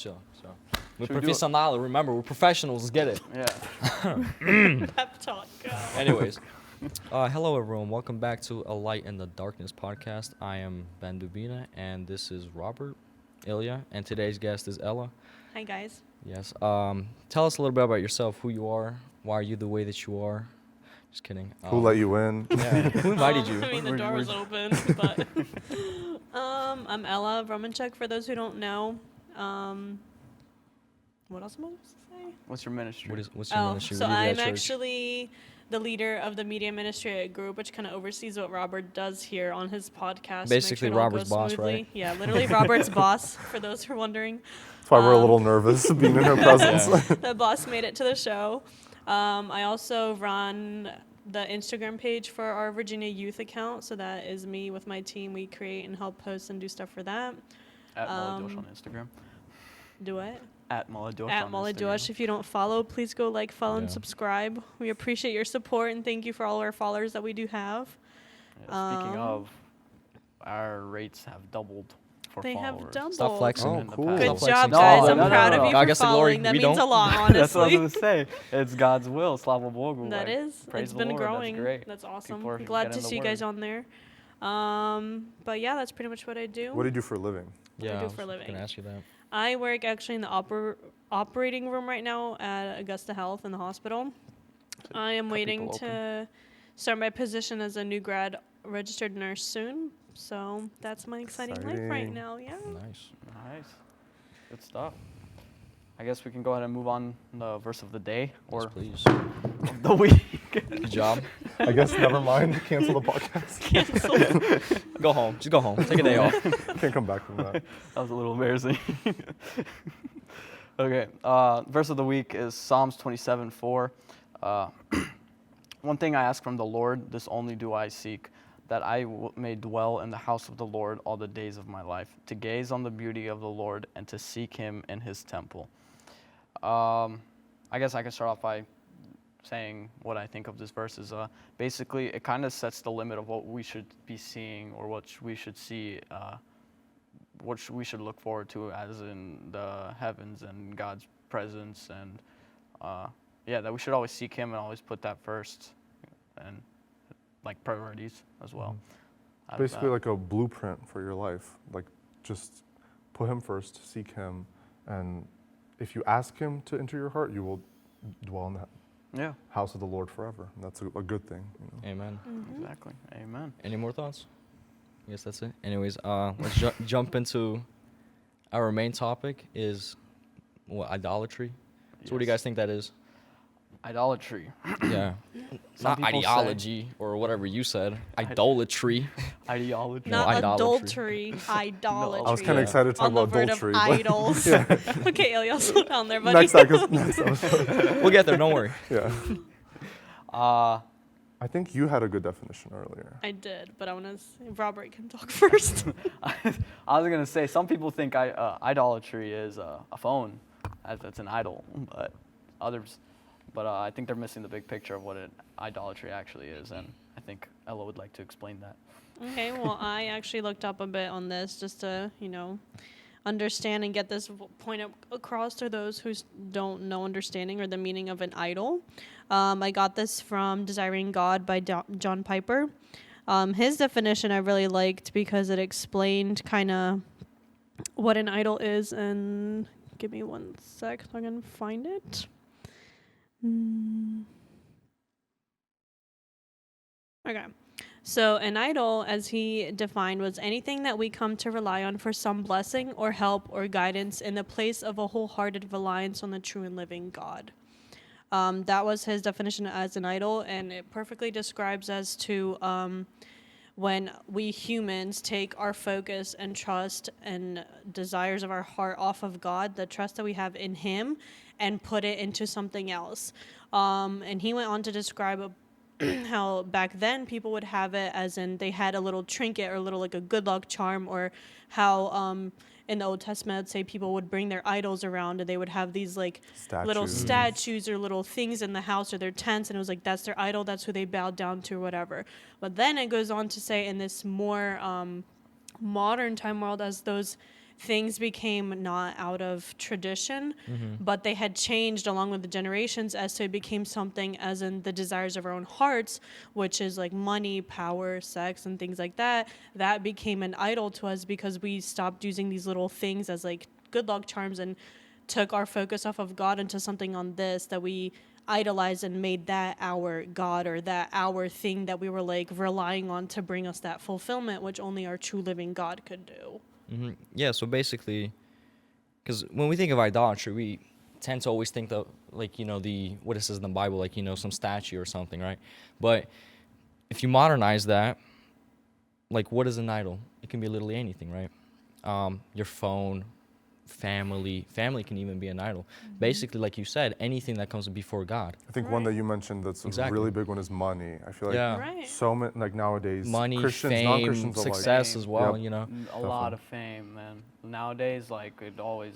chill. We're professional. Remember, we're professionals. Let's get it. Yeah. Pep talk. Go. Anyways, hello everyone. Welcome back to A Light in the Darkness podcast. I am Ben Dubina, and this is Robert, Ilya, and today's guest is Ella. Hi guys. Yes. Tell us a little bit about yourself. Who you are. Why are you the way that you are? Just kidding. Who let you in? Yeah. Who invited you? I mean, the door was open, but I'm Ella Romanchuk. For those who don't know, what else am I supposed to say? What's your ministry? What's your ministry? So What do you do at I'm church? actually the leader of the media ministry at Group, which kind of oversees what Robert does here on his podcast. Basically to make sure it all Robert's goes boss, smoothly. right? Yeah, literally Robert's boss, for those who are wondering. That's why we're a little nervous being in her presence. The boss made it to the show. I also run the Instagram page for our Virginia Youth account. So that is me with my team. We create and help post and do stuff for that. At Molodezh on Instagram. Do it. At Molodezh At on Molodezh. Instagram. If you don't follow, please go like, follow, and Yeah. subscribe. We appreciate your support and thank you for all our followers that we do have. Yeah, speaking of, our rates have doubled for They followers. have doubled. Stop flexing. Oh, in the cool. past. Good Stop job, flexing. guys. I'm No, proud no, of no. you God for gets the glory. following. That We means a don't. lot, honestly. That's what I was going to say. It's God's will. Slava Bogu. That like, is. praise It's the been Lord. growing. That's great. That's awesome. People are Glad to getting the see you guys word. on there. But yeah, that's pretty much what I do. What do you do for a living? Yeah, do I for a was living? gonna ask you that. I work actually in the operating room right now at Augusta Health in the hospital. I am cut waiting people to start my position as a new grad registered nurse soon. So that's my exciting life right Exciting. now. Yeah. Nice. Nice. Good stuff. I guess we can go ahead and move on to the verse of the day Yes, or please. of the week. Good job. I guess never mind. Cancel the podcast. Go home. Just go home. Take a day off. Can't come back from that. That was a little embarrassing. Okay, verse of the week is Psalms 27:4. One thing I ask from the Lord, this only do I seek, that I may dwell in the house of the Lord all the days of my life, to gaze on the beauty of the Lord and to seek him in his temple. I guess I can start off by saying what I think of this verse is basically it kind of sets the limit of what we should be seeing or what we should see, what we should look forward to as in the heavens and God's presence and that we should always seek him and always put that first and like priorities as well. Out of Basically that. like a blueprint for your life. Like just put him first, seek him, and if you ask him to enter your heart, you will dwell in the Yeah, house of the Lord forever. And that's a good thing. You know? Amen. exactly. Amen. Any more thoughts? I guess that's it. Anyways, let's jump into our main topic is idolatry. So what do you Yes. guys think that is? Idolatry. Yeah. Some Not people say- ideology or whatever you said. Idolatry. Ideology. No, Not idolatry. adultery, idolatry. I was kind of Yeah. excited to talk On the about word adultery. of idols. Okay, Ilya, slow down there, buddy. Next episode. We'll get there. Don't worry. Yeah. Uh, I think you had a good definition earlier. I did, but I want to. Robert can talk first. I was gonna say some people think idolatry is a phone, as it's an idol, but I think they're missing the big picture of what idolatry actually is, and I think Ella would like to explain that. Okay, well, I actually looked up a bit on this just to, understand and get this point across to those who don't know understanding or the meaning of an idol. I got this from Desiring God by John Piper. His definition I really liked because it explained kind of what an idol is. And give me 1 sec so I can find it. Okay. So an idol, as he defined, was anything that we come to rely on for some blessing or help or guidance in the place of a wholehearted reliance on the true and living God. That was his definition as an idol, and it perfectly describes as to when we humans take our focus and trust and desires of our heart off of God, the trust that we have in him, and put it into something else. And he went on to describe how back then people would have it as in they had a little trinket or a little like a good luck charm, or how in the Old Testament I'd say people would bring their idols around and they would have these like little statues or little things in the house or their tents, and it was like that's their idol, that's who they bowed down to or whatever. But then it goes on to say in this more modern time world, as those things became not out of tradition, but they had changed along with the generations as to it became something as in the desires of our own hearts, which is like money, power, sex, and things like that. That became an idol to us because we stopped using these little things as like good luck charms and took our focus off of God into something on this that we idolized and made that our God or that our thing that we were like relying on to bring us that fulfillment, which only our true living God could do. Yeah, so basically, because when we think of idolatry, we tend to always think of, like, what it says in the Bible, like, some statue or something, right? But if you modernize that, like, what is an idol? It can be literally anything, right? Your phone, family can even be an idol. Basically, like you said, anything that comes before God. I think one that you mentioned that's a really big one is money. I feel like so many, like nowadays, money, Christians, fame, non-Christians success alike. as well, A lot of fame, man. Nowadays, like, it always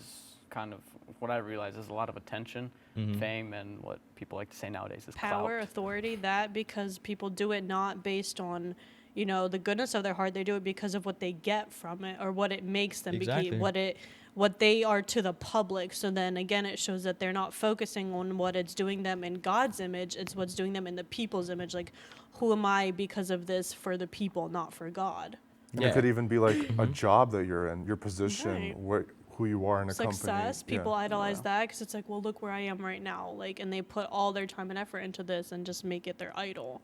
kind of, what I realize is a lot of attention, fame, and what people like to say nowadays is power, clout. authority, that because people do it not based on, the goodness of their heart. They do it because of what they get from it or what it makes them be, what they are to the public. So then again, it shows that they're not focusing on what it's doing them in God's image. It's what's doing them in the people's image. Like, who am I because of this for the people, not for God? And it could even be like a job that you're in, your position, who you are in a Success, company. people idolize that because it's like, well, look where I am right now. Like, and they put all their time and effort into this and just make it their idol.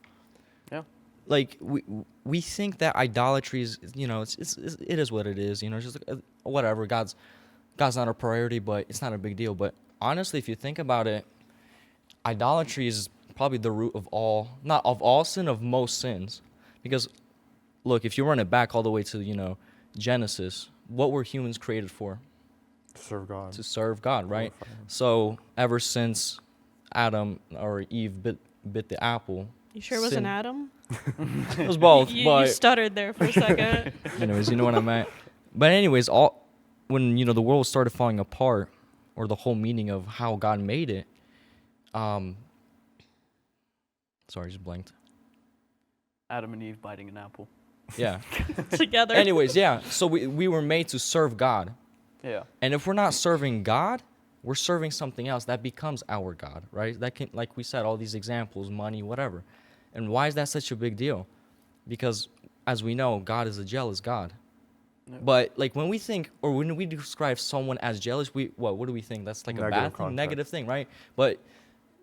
Yeah. Like, we think that idolatry is, it is what it is, it's just like, whatever, God's not a priority, but it's not a big deal. But honestly, if you think about it, idolatry is probably the root of not of all sin, of most sins. Because, look, if you run it back all the way to, Genesis, what were humans created for? To serve God. To serve God, right? So ever since Adam or Eve bit the apple. You sure it wasn't Adam? It was both. You stuttered there for a second. Anyways, you know what I meant. But anyways, when the world started falling apart, or the whole meaning of how God made it, sorry, just blanked. Adam and Eve biting an apple. Yeah. Together. Anyways, yeah. So we were made to serve God. Yeah. And if we're not serving God, we're serving something else that becomes our God, right? That can, like we said, all these examples, money, whatever. And why is that such a big deal? Because, as we know, God is a jealous God. Yeah. But, like, when we think, or when we describe someone as jealous, what do we think? That's like a bad thing, negative thing, right? But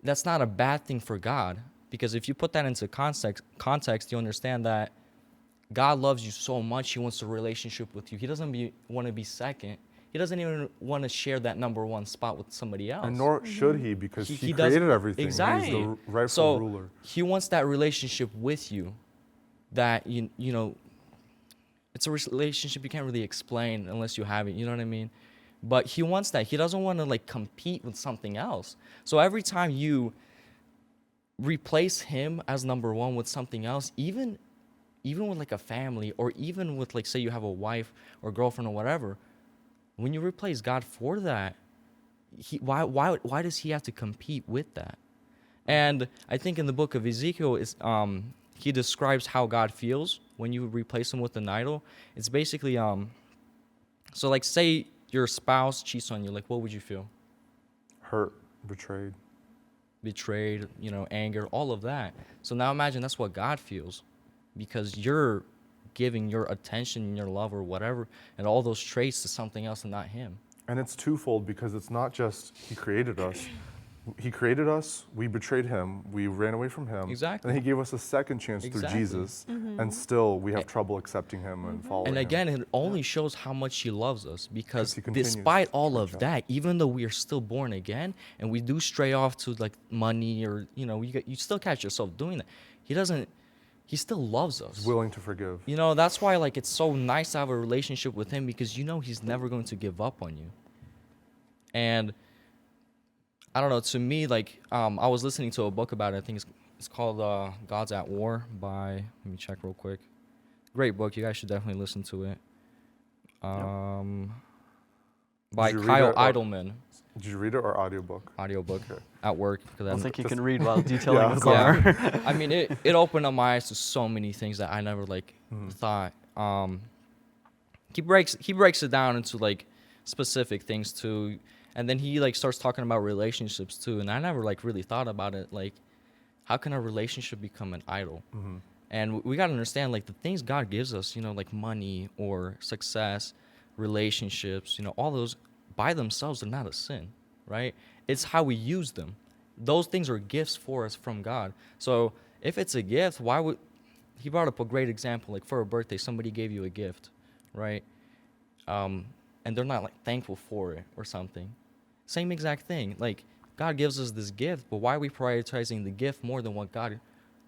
that's not a bad thing for God. Because if you put that into context, you understand that God loves you so much, he wants a relationship with you. He doesn't want to be second. He doesn't even want to share that number one spot with somebody else. And nor should he, because he created everything. Exactly. He's the rightful ruler. He wants that relationship with you that, it's a relationship you can't really explain unless you have it, you know what I mean? But he wants that. He doesn't want to, like, compete with something else. So every time you replace him as number one with something else, even with, like, a family, or even with, like, say you have a wife or girlfriend or whatever, when you replace God for that, why does he have to compete with that? And I think in the book of Ezekiel, he describes how God feels when you replace him with an idol. It's basically, so, like, say your spouse cheats on you, like, what would you feel? Hurt, betrayed, anger, all of that. So now imagine that's what God feels, because you're giving your attention and your love or whatever and all those traits to something else and not him. And it's twofold, because it's not just he created us, we betrayed him, we ran away from him. Exactly. And he gave us a second chance through Jesus, and still we have trouble accepting him and following him. And again, it only shows how much he loves us, because despite all of that, even though we are still born again and we do stray off to, like, money, or you still catch yourself doing that, he still loves us. He's willing to forgive. That's why, like, it's so nice to have a relationship with him, because he's never going to give up on you. And I don't know, to me, like, I was listening to a book about it. I think it's called God's at War by, let me check real quick. Great book. You guys should definitely listen to it. By Kyle Idleman. Did you read it, or audiobook? Audiobook. Okay. At work. I don't think you can read while detailing the car. car. I mean, it opened up my eyes to so many things that I never, like, thought. he breaks it down into like specific things too, and then he like starts talking about relationships too. And I never like really thought about it, like how can a relationship become an idol? Mm-hmm. And we got to understand, like, the things God gives us, you know, like money or success, relationships, you know, all those by themselves are not a sin, right? It's how we use them. Those things are gifts for us from God. So if it's a gift, why would he brought up a great example, like for a birthday, somebody gave you a gift, right? And they're not like thankful for it or something. Same exact thing. Like God gives us this gift, but why are we prioritizing the gift more than what God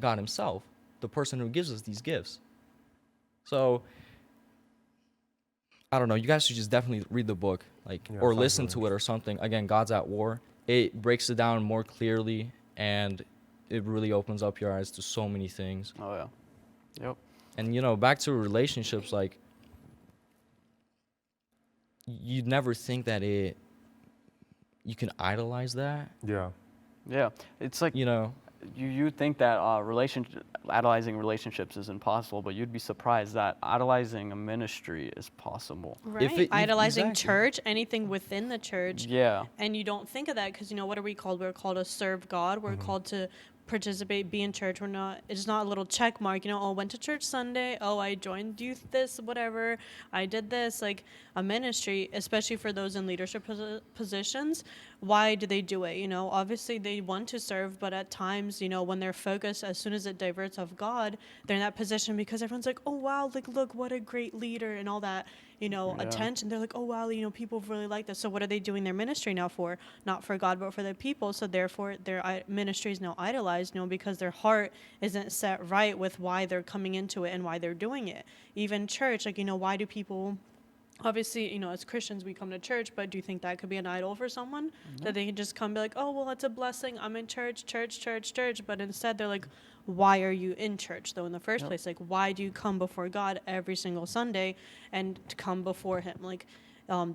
himself, the person who gives us these gifts? So I don't know. You guys should just definitely read the book, like, Yeah, or sounds listen really to it or something. Again, God's at War. It breaks it down more clearly, and it really opens up your eyes to so many things. Oh yeah. Yep. And you know, back to relationships, like you'd never think that you can idolize that. Yeah. Yeah. It's like You know, you think that idolizing relationships is impossible, but you'd be surprised that idolizing a ministry is possible. Right. Idolizing exactly. church, anything within the church. Yeah. And you don't think of that because, you know, what are we called? We're called to serve God. We're called to participate, be in church. It's not a little check mark, you know, oh, went to church Sunday. Oh, I joined youth, this, whatever. I did this. Like a ministry, especially for those in leadership positions. Why do they do it? You know, obviously they want to serve, but at times, you know, when they're focused, as soon as it diverts off God, they're in that position because everyone's like, oh, wow, like, look, what a great leader and all that, you know, Yeah. attention. They're like, oh, wow, you know, people really like this. So what are they doing their ministry now for? Not for God, but for the people. So therefore, their ministry is now idolized, you know, because their heart isn't set right with why they're coming into it and why they're doing it. Even church, like, you know, why do people... Obviously, you know, as Christians, we come to church, but do you think that could be an idol for someone? That they can just come and be like, oh, well, it's a blessing. I'm in church. But instead, they're like, why are you in church, though, in the first place? Like, why do you come before God every single Sunday and to come before him? Like,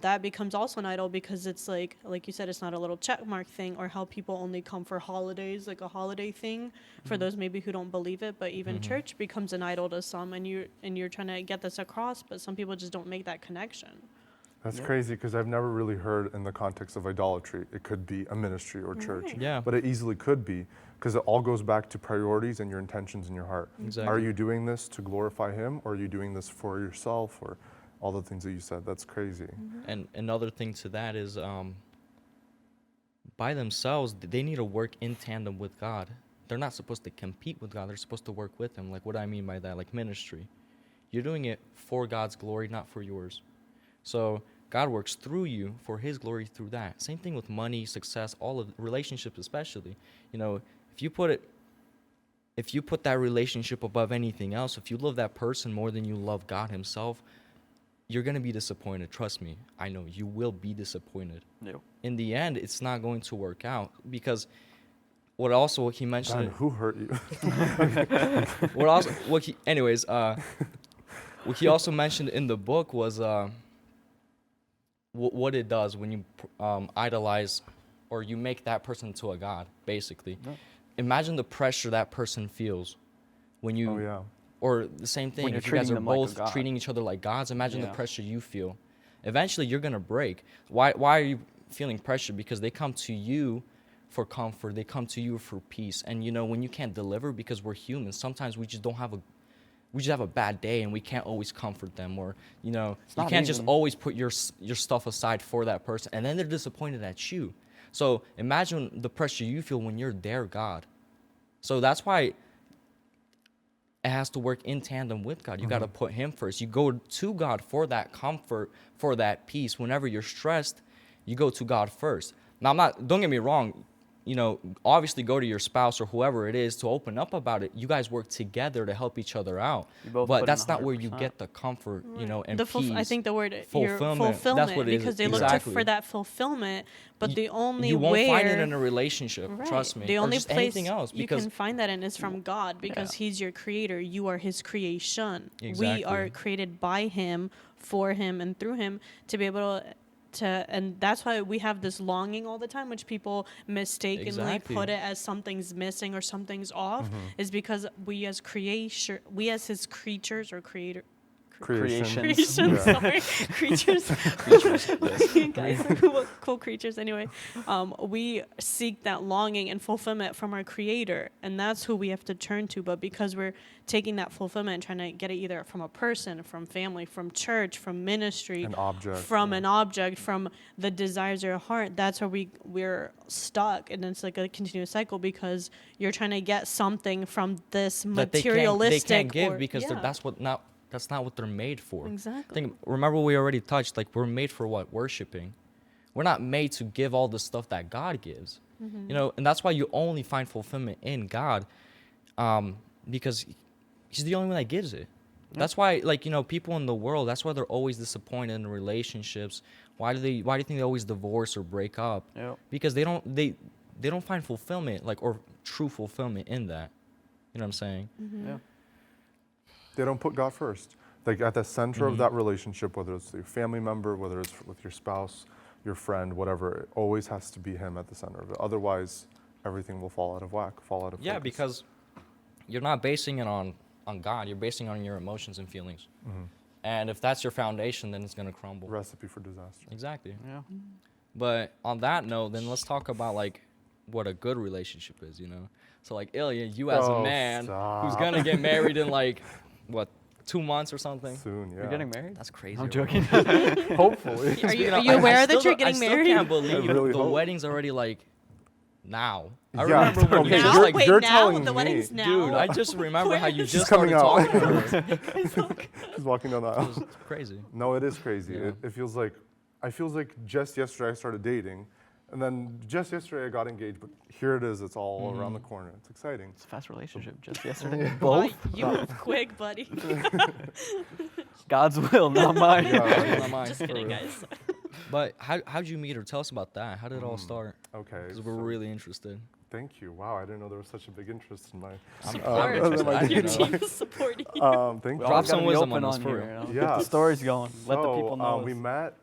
that becomes also an idol because it's like you said, it's not a little check mark thing, or how people only come for holidays, like a holiday thing for those maybe who don't believe it. But even church becomes an idol to some, and you're trying to get this across, but some people just don't make that connection. That's crazy because I've never really heard in the context of idolatry. It could be a ministry or church. Right. Yeah. But it easily could be because it all goes back to priorities and your intentions in your heart. Exactly. Are you doing this to glorify him, or are you doing this for yourself, or all the things that you said? That's crazy. And another thing to that is, by themselves, they need to work in tandem with God. They're not supposed to compete with God. They're supposed to work with him. Like, what do I mean by that? Like ministry. You're doing it for God's glory, not for yours. So God works through you for his glory through that. Same thing with money, success, all of relationships especially. You know, if you put that relationship above anything else, if you love that person more than you love God himself, you're going to be disappointed. Trust me. I know you will be disappointed. Yep. In the end, it's not going to work out because what he mentioned. Dan, who hurt you? What he also mentioned in the book was what it does when you idolize or you make that person to a god, basically. Yeah. Imagine the pressure that person feels when you, Oh yeah. or the same thing, When you're if you guys treating are them like a both god. treating each other like gods, imagine the Yeah. pressure you feel. Eventually, you're going to break. Why are you feeling pressure? Because they come to you for comfort. They come to you for peace. And, you know, when you can't deliver, because we're humans, sometimes we just have a bad day and we can't always comfort them, or, you know, you not can't just even- always put your stuff aside for that person, and then they're disappointed at you. So imagine the pressure you feel when you're their God. So that's why it has to work in tandem with God. You got to put him first. You go to God for that comfort, for that peace. Whenever you're stressed, you go to God first. Now, don't get me wrong, you know, obviously go to your spouse or whoever it is to open up about it. You guys work together to help each other out. You both put But in that's not where you 100%. get the comfort, you know, and I peace. think the word fulfillment. fulfillment, That's what it is. because they Exactly. look for that fulfillment, but the only you won't way find it in a relationship, Right. trust me. The or only just place anything else, you because can find that in is from God, because he's your creator. You are his creation. Exactly. We are created by him, for him, and through him to be able to, and that's why we have this longing all the time, which people mistakenly Exactly. put it as something's missing or something's off, is because we as his creatures or Creation. Creation, Yeah. sorry, creatures. Yes. Guys are cool creatures. Anyway, we seek that longing and fulfillment from our Creator, and that's who we have to turn to. But because we're taking that fulfillment and trying to get it either from a person, from family, from church, from ministry, An object. from an object, from the desires of your heart, that's where we're stuck, and it's like a continuous cycle because you're trying to get something from this That materialistic. they can't give or, because yeah. that's not what they're made for. Exactly. Remember we already touched, like, we're made for what? Worshiping. We're not made to give all the stuff that God gives. Mm-hmm. You know, and that's why you only find fulfillment in God, because He's the only one that gives it. That's why, like, you know, people in the world, that's why they're always disappointed in relationships. Why do you think they always divorce or break up? Yep. Because they don't find fulfillment, like, or true fulfillment in that. You know what I'm saying? Mm-hmm. Yeah. They don't put God first. Like at the center of that relationship, whether it's your family member, whether it's with your spouse, your friend, whatever, it always has to be Him at the center of it. Otherwise, everything will fall out of whack, fall out of Yeah, focus. because you're not basing it on God. You're basing it on your emotions and feelings. And if that's your foundation, then it's going to crumble. Recipe for disaster. Exactly. Yeah. But on that note, then let's talk about, like, what a good relationship is, you know? So, like, Ilya, you as a Oh, man who's stop. going to get married in, like, what, 2 months or something? Soon, yeah. You're getting married? That's crazy. I'm right? joking. Hopefully. Are you I aware that still you're don't- getting I still married? can't believe really the hope. wedding's already, like, now. I Yeah, remember when okay, you now? just, like, Wait, you're now? telling The me. wedding's now? dude, I just remember how you She's just coming started out. talking to her. She's walking down the aisle. It's crazy. No, it is crazy. Yeah. It feels like, I feels like just yesterday I started dating, and then just yesterday I got engaged, but here it is, it's all around the corner. It's exciting. It's a fast relationship just yesterday. Both? You move quick, buddy. God's will, not mine. Yeah. Not mine, Just for kidding, real. guys. But how'd you meet her? Tell us about that. How did it all start? Okay. Because we're so really interested. Thank you. Wow, I didn't know there was such a big interest in my. I'm Support. interested. I Your didn't know. team is supporting you. Thank We you. Drop always gotta some be wisdom open on us, on for here. real. You know? Yeah. Get the stories going. Let the people know. We met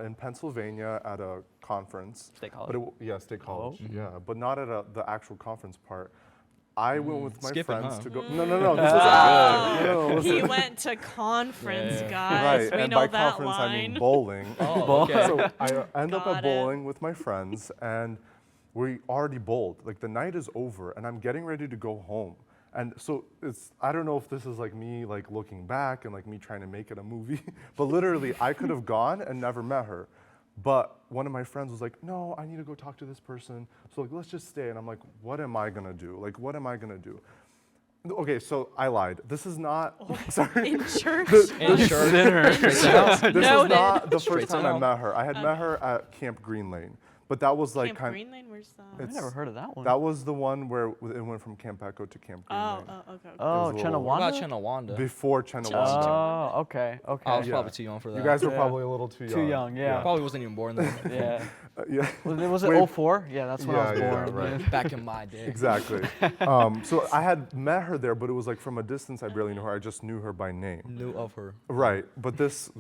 in Pennsylvania at a conference. State But college. yeah, state college. Oh. Yeah, but not at the actual conference part. I went with my Skip it, friends huh? to go. No. This was Oh, he listen. went to conference, Yeah. guys. Right, We and know by that conference line. I mean bowling. Oh, okay. So I end up Got at it. bowling with my friends, and we already bowled. Like the night is over, and I'm getting ready to go home. And so I don't know if this is like me like looking back and like me trying to make it a movie, but literally I could have gone and never met her. But one of my friends was like, no, I need to go talk to this person. So like, let's just stay. And I'm like, what am I gonna do? Like, what am I gonna do? Okay, so I lied. This is not, sorry. In church. In church. This is Noted. not the Straight first to time I hell. met her. I had met her at Camp Green Lane, but that was like Camp kind. Green Lane, where's that? I've never heard of that one. That was the one where it went from Camp Echo to Camp Green Oh, Lane. okay. Oh, It was a little- What about Chenawanda? Chenawanda? Before Chenawanda. Oh, okay, okay. I was Yeah. probably too young for that. You guys were Yeah. probably a little too young. Too young, yeah. Probably wasn't even born then. Yeah. Yeah. Was it Wait. 04? Yeah, that's when I was Yeah, born. right. Back in my day. Exactly. So I had met her there, but it was like from a distance. I barely knew her. I just knew her by name. Knew of her. Right. But this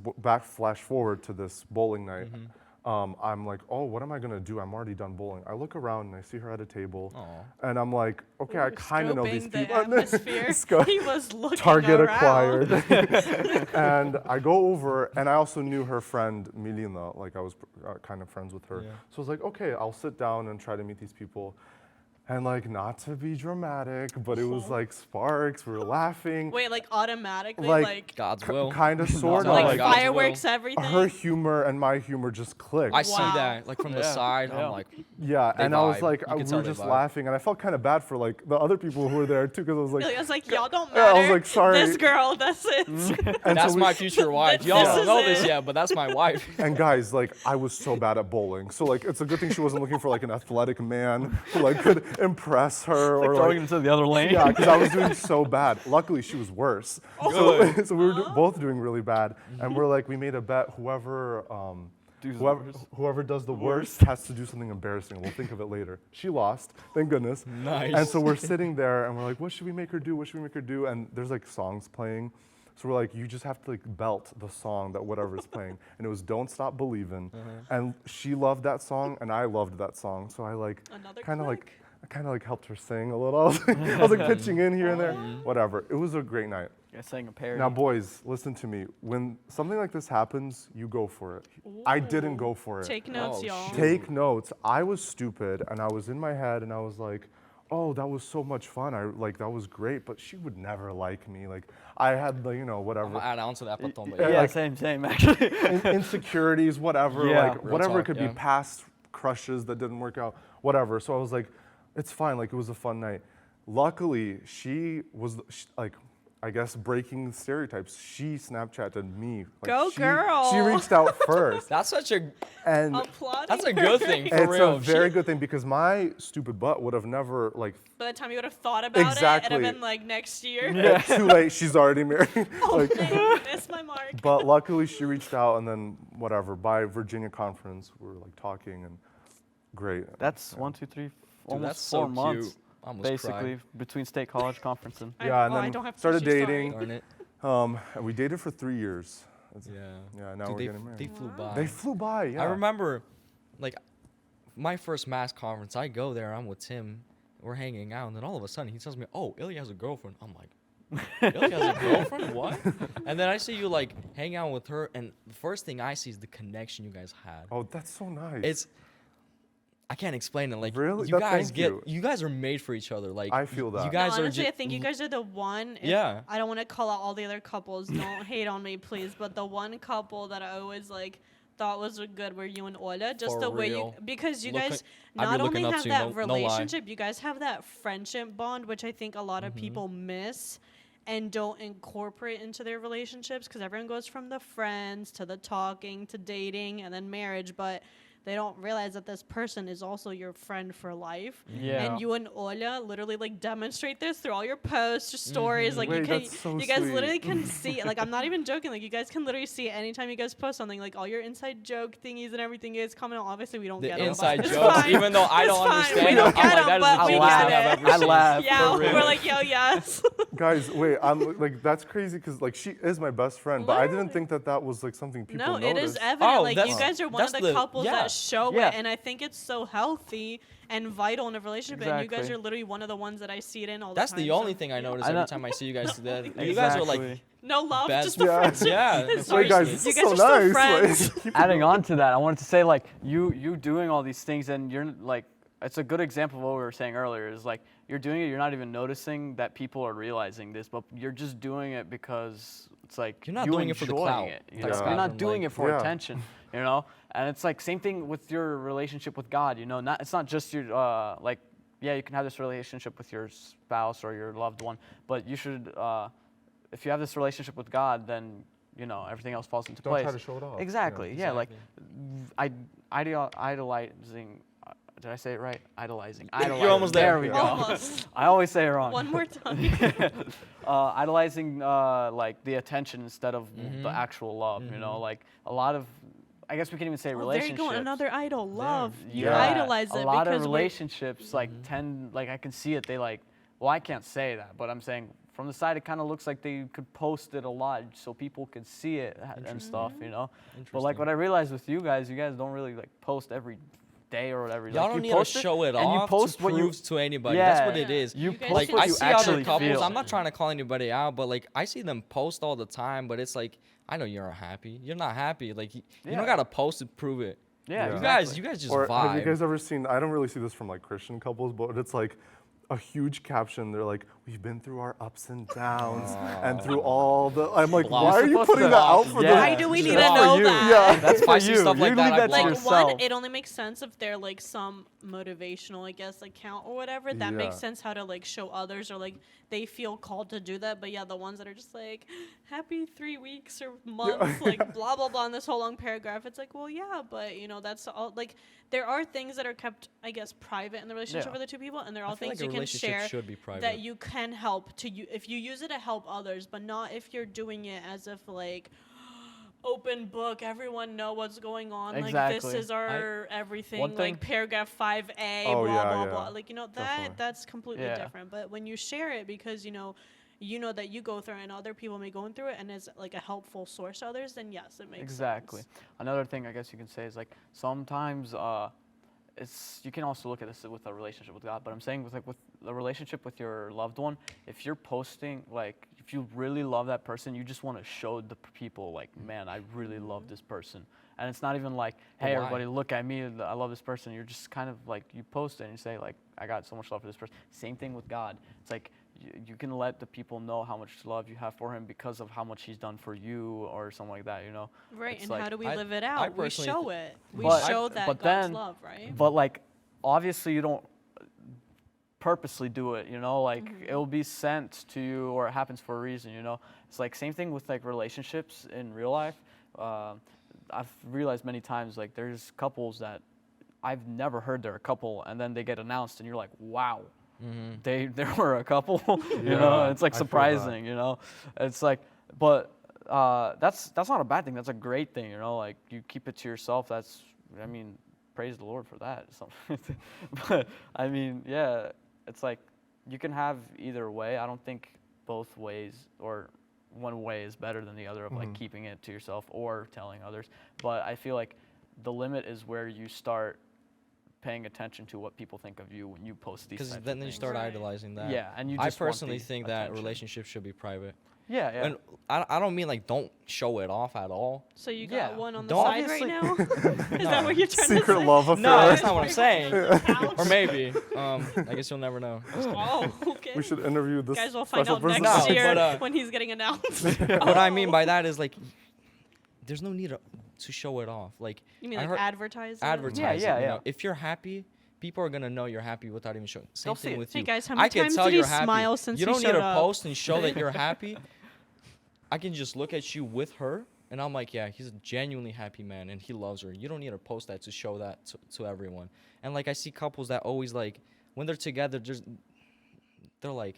flash forward to this bowling night. I'm like, oh, what am I gonna do? I'm already done bowling. I look around and I see her at a table, Aw. and I'm like, okay, I kind of know these Scoping the people. atmosphere. Sco- He was looking Target around. acquired. And I go over, and I also knew her friend Milena, like I was kind of friends with her. Yeah. So I was like, okay, I'll sit down and try to meet these people. And like, not to be dramatic, but it was like sparks, we were laughing. Wait, like automatically, Like, like God's will. Kind of, sort of. Like like God's fireworks, will. everything. Her humor and my humor just clicked. I see Wow. that, like from the Yeah, side. yeah. I'm like, Yeah, They and I was vibe. like, You we can tell were they just vibe. laughing, and I felt kind of bad for like the other people who were there too, because I was like, I was like, y'all don't Yeah, I matter. was like, sorry. This girl, that's it. and that's so my future wife. This Y'all don't is know this it. yet, but that's my wife. And guys, like, I was so bad at bowling, so like, it's a good thing she wasn't looking for like an athletic man who like could impress her or Throwing like. into the other lane. Yeah, because I was doing so bad. Luckily, she was worse. So we were both doing really bad, and we're like, we made a bet. Whoever does the worst has to do something embarrassing. We'll think of it later. She lost, thank goodness. Nice. And so we're sitting there, and we're like, what should we make her do? What should we make her do? And there's like songs playing. So we're like, you just have to like belt the song that whatever's playing. And it was Don't Stop Believin'. And she loved that song, and I loved that song. So I like Another kind of like. click? I kind of like helped her sing a little. I was like pitching in here and there. Whatever. It was a great night. Guys saying a parody. Now, boys, listen to me. When something like this happens, you go for it. I didn't go for it. Take notes, Oh, y'all. shoot. Take notes. I was stupid, and I was in my head, and I was like, "Oh, that was so much fun. That was great." But she would never like me. Like, I had the, I'm whatever gonna add on to that, Paton, but Yeah, yeah. like- same actually. insecurities, whatever. Yeah. Like, Real whatever talk, it could yeah. be, past crushes that didn't work out, whatever. So I was like, it's fine. Like, it was a fun night. Luckily, she was like, I guess, breaking stereotypes. She Snapchatted me. Like, Go she, girl. She reached out first, That's such a and Applauding that's a her. good thing for it's real. a very good thing because my stupid butt would have never like. By the time you would have thought about it, Exactly. it'd have been like next year. It's too late. She's already married. Oh, Like, man, missed my mark. but luckily, she reached out, and then whatever. By Virginia conference, we were like talking and great. That's 1, 2, 3, Dude, almost that's so 4 months. cute. I almost Basically, cried. between state college conference and Yeah, and I then don't have started tissues, sorry. dating. Darn it. And we dated for 3 years. Yeah. Yeah, now Dude, we're they, getting married. they flew by. They flew by. Yeah. I remember, like, my first mass conference. I go there. I'm with Tim. We're hanging out, and then all of a sudden he tells me, "Oh, Ilya has a girlfriend." I'm like, "Ilya has a girlfriend? What?" And then I see you like hang out with her, and the first thing I see is the connection you guys had. Oh, that's so nice. It's I can't explain it. Like Really? you That- guys thank get you. you guys are made for each other. Like I feel You that. guys no, are honestly, I just think you guys are the one. Yeah. I don't want to call out all the other couples. Don't hate on me, please. But the one couple that I always like thought was good were you and Ola. Just For the way real. you, because you Looking- guys I'd be not only looking up have to you, that no lie. relationship, you guys have that friendship bond, which I think a lot of Mm-hmm. people miss and don't incorporate into their relationships because everyone goes from the friends to the talking to dating and then marriage, but they don't realize that this person is also your friend for life. Yeah. And you and Ola literally like demonstrate this through all your posts, your stories. Like Wait, you can, that's so you guys sweet. literally can see it. Like I'm not even joking. Like you guys can literally see it anytime you guys post something. Like all your inside joke thingies and everything is coming out. Obviously we don't the get 'em, but inside it's jokes, fine. even though I It's don't fine. understand We them. don't I'm get like, 'em, that is but the we coolest get thing I've it. ever I seen. laugh. Yeah, for real. we're like yo yes. Guys, wait. I'm like that's crazy because like she is my best friend, but I didn't Literally. think that was like something people No, noticed. it is evident. Oh, like you that's- guys are one of that's the the- couples yeah. that show Yeah. it, and I think it's so healthy and vital in a relationship. And you guys Exactly. are literally one of the ones that I see it in all That's the time. the only so, thing I yeah. notice I every know- time I see you guys. That you guys are like Exactly. No love, best just the Yeah. friends. Yeah. Wait, guys, You this is guys so are still nice. friends. Like, Adding on to that, I wanted to say like you doing all these things and you're like it's a good example of what we were saying earlier is like you're doing it, you're not even noticing that people are realizing this, but you're just doing it because it's like You're not you doing it for the enjoying clout. it, you Like know? Scott You're not from, doing like- it for Yeah. attention, you know. And it's like same thing with your relationship with God, you know. Not it's not just your like yeah, you can have this relationship with your spouse or your loved one, but you should if you have this relationship with God, then you know everything else falls into Don't place. try to show it off. Exactly. Yeah. Like, Exactly. idolizing. Did I say it right? Idolizing. You're almost there. There we go. Almost. I always say it wrong. One more time. Idolizing like the attention instead of the actual love. You know, like a lot of. I guess we can even say Oh, there you relationships. go, another idol. Love. You Yeah. idolize it A lot because of we- relationships like tend like I can see it. They like. Well, I can't say that, but I'm saying from the side it kind of looks like they could post it a lot so people could see it and stuff. You know. But like what I realized with you guys don't really like post every day or whatever. Y'all like, don't you need to post it, show it and you off post to what you prove to anybody. That's what it Yeah. is. You You guys post should what I you just see actually other couples. feel. I'm not trying to call anybody out, but like I see them post all the time. But it's like I know you're happy. You're not happy. Like you Yeah. don't gotta post to prove it. Yeah, Yeah. exactly. You guys just Or vibe. have you guys ever seen? I don't really see this from like Christian couples, but it's like a huge caption. They're like, "We've been through our ups and downs, and through all the." I'm like, Block. why are you Supposed putting to- that out for Yeah. the? Why do we Just need to for know you. that? Yeah. That's for Spicy you. stuff like You that, leave I that to block. Like yourself. one, it only makes sense if they're like some motivational, I guess, account or whatever. That makes Yeah. sense how to like show others or like they feel called to do that. But yeah, the ones that are just like happy 3 weeks or months, like blah blah blah, in this whole long paragraph. It's like, well, yeah, but you know, that's all. Like there are things that are kept, I guess, private in the relationship Yeah. with the two people, and they're I all feel things like a you can relationship share should be private. that you can help to you if you use it to help others, but not if you're doing it as if like open book, everyone know what's going on. Like this Exactly. is our everything. One thing- Like paragraph 5A, Oh, blah yeah, blah yeah. blah. Like you know Definitely. that's completely Yeah. different. But when you share it because you know that you go through it and other people may go through it and is like a helpful source to others, then yes, it makes Exactly. sense. Another thing I guess you can say is like sometimes it's you can also look at this with a relationship with God, but I'm saying with the relationship with your loved one, if you're posting like if if you really love that person, you just want to show the people like, man, I really love this person. And it's not even like, hey, why? everybody, look at me, I love this person. You're just kind of like, you post it and you say like, I got so much love for this person. Same thing with God. It's like, you can let the people know how much love you have for him because of how much he's done for you or something like that, you know? Right, It's and like, how do we I- live it I out? We personally show it. We But- show that but God's then- love, right? But like, obviously you don't purposely do it, you know, like Mm-hmm. it'll be sent to you or it happens for a reason, you know. It's like same thing with like relationships in real life. I've realized many times like there's couples that I've never heard they're a couple, and then they get announced and you're like, wow, they were a couple. You know, Yeah, it's like I feel that. surprising, you know. It's like, but that's not a bad thing, that's a great thing, you know, like you keep it to yourself. That's, I mean, praise the Lord for that. But I mean, yeah, it's like you can have either way. I don't think both ways or one way is better than the other of like keeping it to yourself or telling others. But I feel like the limit is where you start paying attention to what people think of you when you post these Because types then of you things. start Right. idolizing that. Yeah, and you I just want personally the think that attention. relationships should be private. Yeah, yeah. And I don't mean like don't show it off at all. So you Yeah. got one on the Don't- side right now? Is that what you're trying Secret to say? love affair. No, that's not what I'm saying. Ouch. Or maybe. I guess you'll never know. Oh, okay. We should interview this Guys will find special out person. next No, year but, when he's getting announced. What I mean by that is like, there's no need to show it off. Like You mean I like heard- advertising? advertise Yeah, it, yeah, you yeah. know? If you're happy, people are gonna know you're happy without even showing. Same They'll see thing it. with Hey you. guys, how I many can times tell did he you're happy. smile since you he don't need showed to up? post and show that you're happy. I can just look at you with her, and I'm like, yeah, he's a genuinely happy man, and he loves her. You don't need to post that to show that to everyone. And like I see couples that always like when they're together, they're like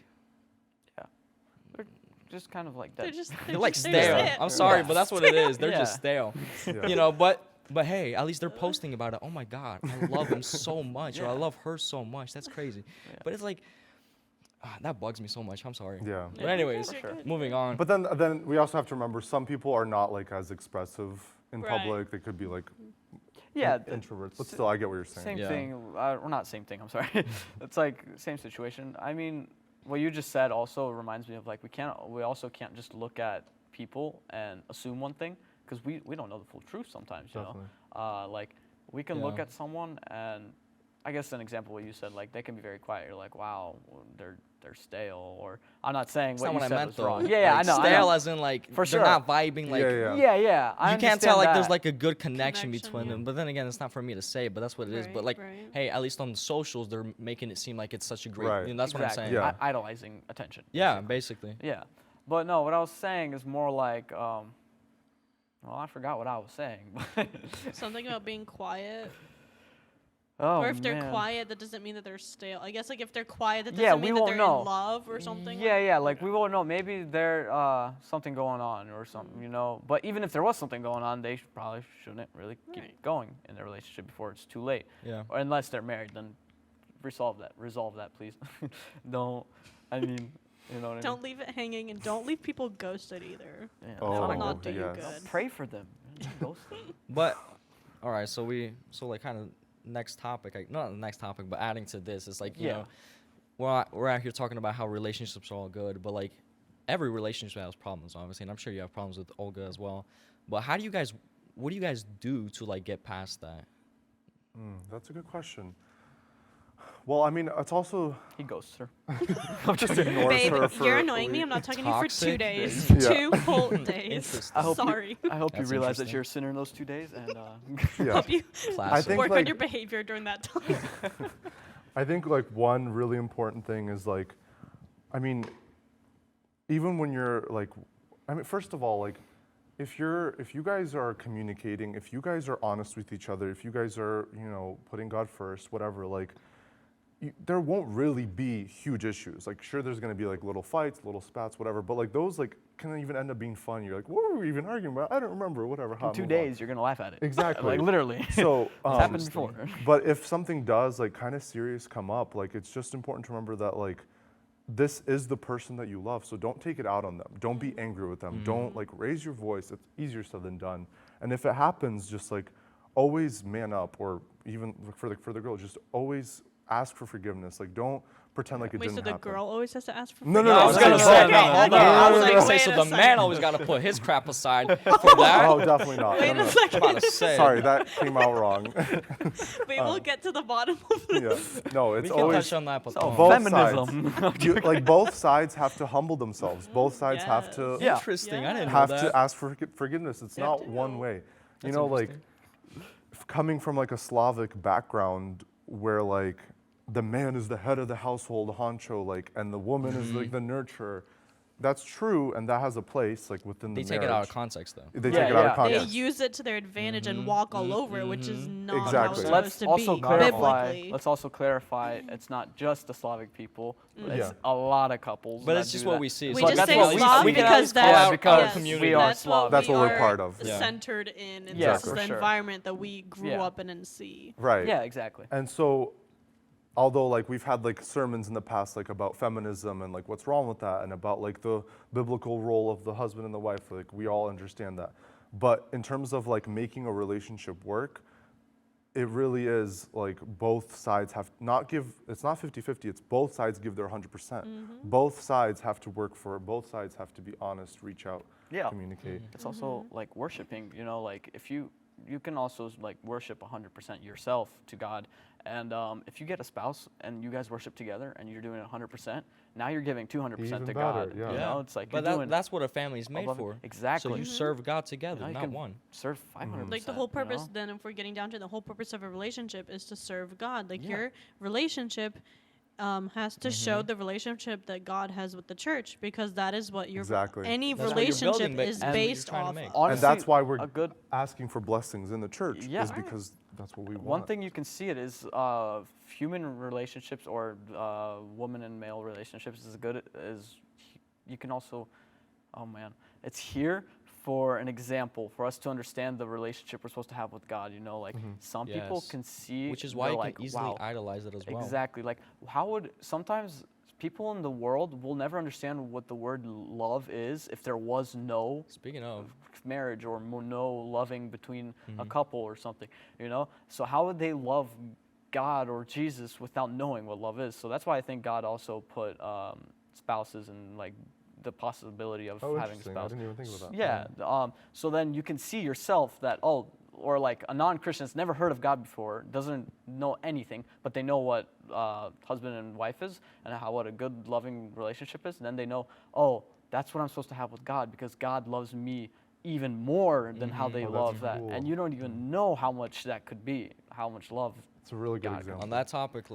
Just kind of like that. They're just they're like just- stale. they're just it. I'm sorry, Yeah. but that's what it is. They're Yeah. just stale. Yeah. You know, but hey, at least they're posting about it. Oh my God, I love him so much, or I Yeah. love her so much. That's crazy. But it's like that bugs me so much. I'm sorry. Yeah. But anyways, For sure. moving on. But then we also have to remember some people are not like as expressive in Right. public. They could be like Yeah, introverts. But still, I get what you're saying. same Yeah. thing. Or not same thing. I'm sorry. It's like same situation. I mean, what you just said also reminds me of like we also can't just look at people and assume one thing because we don't know the full truth sometimes. You Definitely. know, like we can look Yeah. at someone and I guess an example what you said, like they can be very quiet. You're like, wow, they're stale, or I'm not saying That's what not you what I said meant was though. wrong. Yeah, Like, I know. Stale as in like For they're sure. not vibing. Like Yeah. Yeah, I you can't tell like there's that. like a good connection Connection, between yeah. them. But then again, it's not for me to say. But that's what it is. But like, Right. hey, at least on the socials, they're making it seem like it's such a great. Right. You know, that's what I'm Exactly. saying. Yeah. Idolizing attention. Yeah, basically. Yeah, but no, what I was saying is more like, well, I forgot what I was saying. Something about being quiet. Oh, Or if they're man. quiet, that doesn't mean that they're stale. I guess like if they're quiet, that doesn't Yeah, we mean that won't they're know. in love or something. Yeah, like we won't know. Maybe there's something going on or something, you know. But even if there was something going on, they probably shouldn't really keep Right. going in their relationship before it's too late. Yeah. Or unless they're married, then resolve that, please. Don't. I mean, you know what I Don't mean. leave it hanging and don't leave people ghosted either. Yeah, Oh, That'll don't- not do you yes. good. Pray for them. Ghost them. But all right, so like kind of next topic, like not the next topic, but adding to this, it's like you Yeah. know, we're out here talking about how relationships are all good, but like every relationship has problems, obviously, and I'm sure you have problems with Olga as well. But what do you guys do to like get past that? That's a good question. Well, I mean, it's also He ghosts her. just ignores Babe, her for you're a annoying me. week. I'm not talking to you for 2 Toxic. days. Yeah. 2 whole days. Interesting. I hope you- Sorry. I hope That's you realize that interesting. you're a sinner in those 2 days, and Yeah. Help you Classic. think, work on like- your behavior during that time. I think like one really important thing is like, I mean, even when you're like, I mean, first of all, like, if you guys are communicating, if you guys are honest with each other, if you guys are, you know, putting God first, whatever, like, there won't really be huge issues. Like, sure, there's gonna be like little fights, little spats, whatever, but like those like can even end up being fun. You're like, what were we even arguing about? I don't remember, whatever. in 2 days you're gonna laugh at it. Exactly. Like literally. So It's happened before. But if something does like kind of serious come up, like it's just important to remember that like this is the person that you love. So don't take it out on them. Don't be angry with them. Don't like raise your voice. It's easier said than done. And if it happens, just like always man up, or even for the girl, just always ask for forgiveness. Like, don't pretend like it Wait, didn't so the happen. girl always has to ask for No, no, I no, was no, gonna no, say, okay, no, okay. hold on. I was gonna say, Wait so a the second. man always got to put his crap aside for that. Oh, definitely not. Wait No, a no. second. I'm about to say. Sorry, that came out wrong. Wait, we'll get to the bottom of this. Yeah. No, We it's can always touch on that, but Oh, both feminism. sides. Like both sides have to humble themselves. Both sides have to Yeah. interesting. I didn't know have that. to ask for forgiveness. It's Yeah. not one way. You That's know, like interesting. coming from like a Slavic background where like the man is the head of the household, honcho, like, and the woman is like the nurturer. That's true, and that has a place like within They the take marriage. it out of context, though. They Yeah, take it out yeah. of They context. use it to their advantage and walk all over it, which is not how Exactly. it's Let's supposed to also be clarify. biblically. Let's also clarify. It's not just the Slavic people. It's Yeah. a lot of couples. But that it's just do what that. we see. We So just that's say what we Slav we can because always call that's out because our community. we are that's Slav. what That's we what we're are part of. Yeah. centered in, and Yeah, this is for the sure. environment that we grew Yeah. up in and see. Right. Yeah, exactly. And so, although like we've had like sermons in the past like about feminism and like what's wrong with that and about like the biblical role of the husband and the wife, like we all understand that. But in terms of like making a relationship work, it really is like both sides have not give, it's not 50-50, it's both sides give their 100%. percent Both sides have to work for it, both sides have to be honest, reach out, Yeah. communicate. It's also like worshiping, you know, like if you can also like worship 100% yourself to God. And if you get a spouse and you guys worship together and you're doing it 100%, now you're giving 200% Even to better, God. yeah. You know, it's like But you're doing that's what a family is made above it. for. Exactly. So you serve God together, you not can one. serve 500%. Like the whole purpose, You know? then, if we're getting down to the whole purpose of a relationship is to serve God. Like Yeah. your relationship has to show the relationship that God has with the church, because that is what your Exactly. any That's what you're relationship building, but is that's what you're based trying to off make. of. Honestly, And that's why we're a good asking for blessings in the church, Yeah. is because that's what we want. one thing you can see it is human relationships or woman and male relationships is good as you can also, oh man, it's here for an example for us to understand the relationship we're supposed to have with God. You know, like some people Yes. can see, Which is why they're you like, can easily wow, idolize it as well. exactly. Like how would sometimes people in the world will never understand what the word love is if there was no Speaking of, marriage or no loving between a couple or something, you know? So how would they love God or Jesus without knowing what love is? So that's why I think God also put spouses and like the possibility of Oh, having a interesting. I spouse. didn't even think about that. Yeah. So then you can see yourself that, oh, or like a non-Christian that's never heard of God before, doesn't know anything, but they know what husband and wife is and what a good loving relationship is. And then they know, oh, that's what I'm supposed to have with God because God loves me even more than how they Oh, that's love that. cool. And you don't even know how much that could be, how much love. It's a really good God, example. on that topic,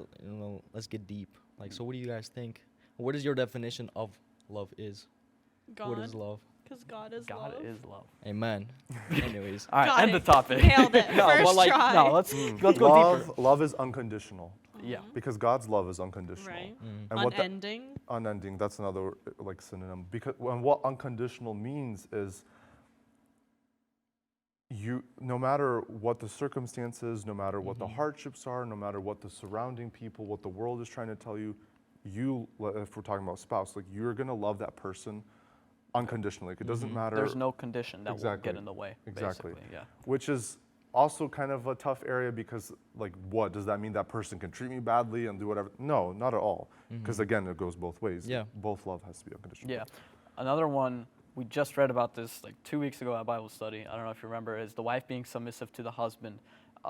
let's get deep. Like, so what do you guys think? What is your definition of love is? God, What is love? because God is God love. is love. Amen. Anyways. All right, Got end it. the topic. Nailed it. no, First but like, try. no, let's go deeper. Love is unconditional Yeah. because God's love is unconditional. Right. And what the, Unending. unending, that's another like synonym. Because and what unconditional means is you, no matter what the circumstances, no matter what the hardships are, no matter what the surrounding people, what the world is trying to tell you, you, if we're talking about spouse, like you're gonna love that person unconditionally. Like, it doesn't matter. There's no condition that will Exactly. get in the way. Exactly. Basically. Yeah. Which is also kind of a tough area because, like, what does that mean? That person can treat me badly and do whatever? No, not at all. Because again, it goes both ways. Yeah. Both love has to be unconditional. Yeah. Another one, we just read about this like 2 weeks ago at Bible study. I don't know if you remember, is the wife being submissive to the husband. Do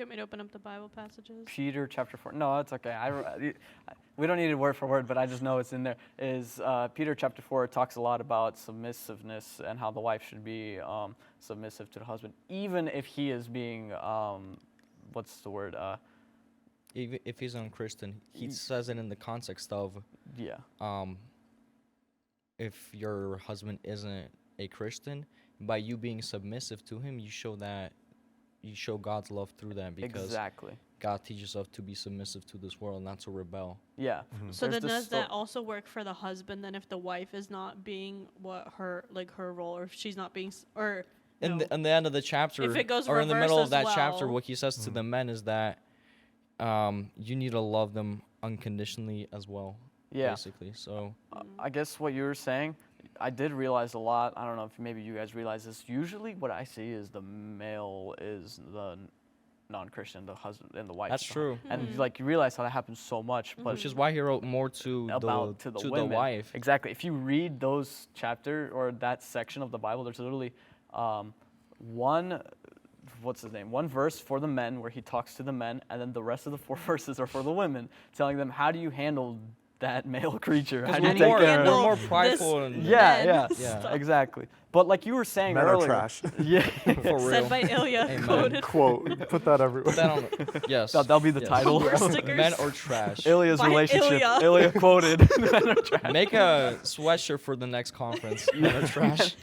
you want me to open up the Bible passages? Peter chapter 4. No, it's okay. We don't need it word for word, but I just know it's in there. Is Peter chapter 4 talks a lot about submissiveness and how the wife should be submissive to the husband, even if he is being, what's the word? Even if he's unchristian, he says it in the context of Yeah. if your husband isn't a Christian, by you being submissive to him, you show God's love through that because Exactly. God teaches us to be submissive to this world, not to rebel. Yeah. So There's then this does that also work for the husband then if the wife is not being what her role, or if she's not being or In no. the end of the chapter, If it goes or in the middle reverse of as that chapter, well. what he says to the men is that you need to love them unconditionally as well. Yeah. Basically, so I guess what you were saying, I did realize a lot. I don't know if maybe you guys realize this. Usually what I see is the male is the non-Christian, the husband and the wife. That's true. And like you realize how that happens so much, but Which is why he wrote more to about the women. wife. Exactly. If you read those chapter or that section of the Bible, there's literally one verse for the men where he talks to the men, and then the rest of the 4 verses are for the women, telling them how do you handle that male creature. How do you We're take more, care of we're it? more prideful and Yeah, Yeah. exactly. But like you were saying Men earlier, are trash. yeah, for real. Said by Ilya. Amen. Quoted. Quote. Put that everywhere. Put that on. Yes. that'll be the yes. title. Bumper stickers. Men or trash. Ilya's By relationship. Ilya. Ilya quoted. Men are trash. Make a sweatshirt for the next conference. Men or trash.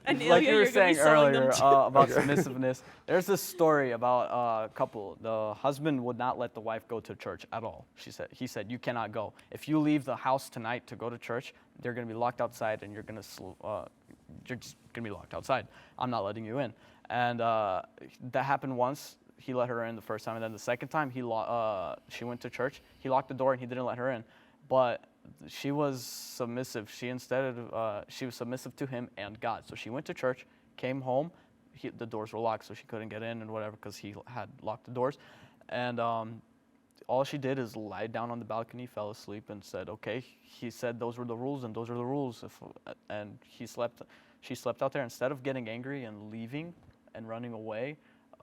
And Like Ilya, you were you're gonna be saying selling them earlier too. about submissiveness, there's this story about a couple. The husband would not let the wife go to church at all. He said, you cannot go. If you leave the house tonight to go to church, they're going to be locked outside, and you're just going to be locked outside. I'm not letting you in. And that happened once. He let her in the first time, and then the second time she went to church. He locked the door and he didn't let her in, but she was submissive. She was submissive to him and God. So she went to church, came home. The doors were locked, so she couldn't get in and whatever because he had locked the doors. And all she did is lie down on the balcony, fell asleep, and said, "Okay." He said those were the rules, and those are the rules. And she slept out there. Instead of getting angry and leaving and running away,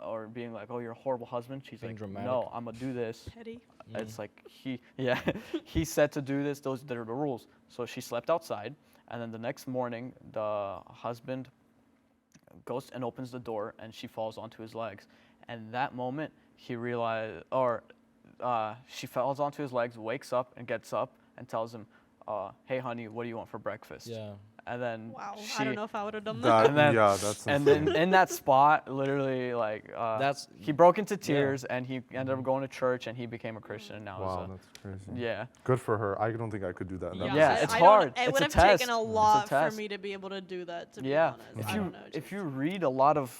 or being like, "Oh, you're a horrible husband," she's Being like, dramatic. "No, I'm gonna do this." Petty. It's like he said to do this. Those are the rules. So she slept outside, and then the next morning, the husband goes and opens the door, and she falls onto his legs. And that moment, he realized, she falls onto his legs, wakes up, and gets up and tells him, "Hey, honey, what do you want for breakfast?" Yeah. And then Wow. I don't know if I would have done that. That, And then- yeah, that's and insane. then in that spot, literally, he broke into tears, and he ended up going to church, and he became a Christian. And now Wow, he's that's crazy. yeah. Good for her. I don't think I could do that. In that Yeah, position. it's I don't- hard. It It's would a have test. taken a It's a lot for test. me to be able to do that. To be Yeah, honest, I don't know. if you read a lot of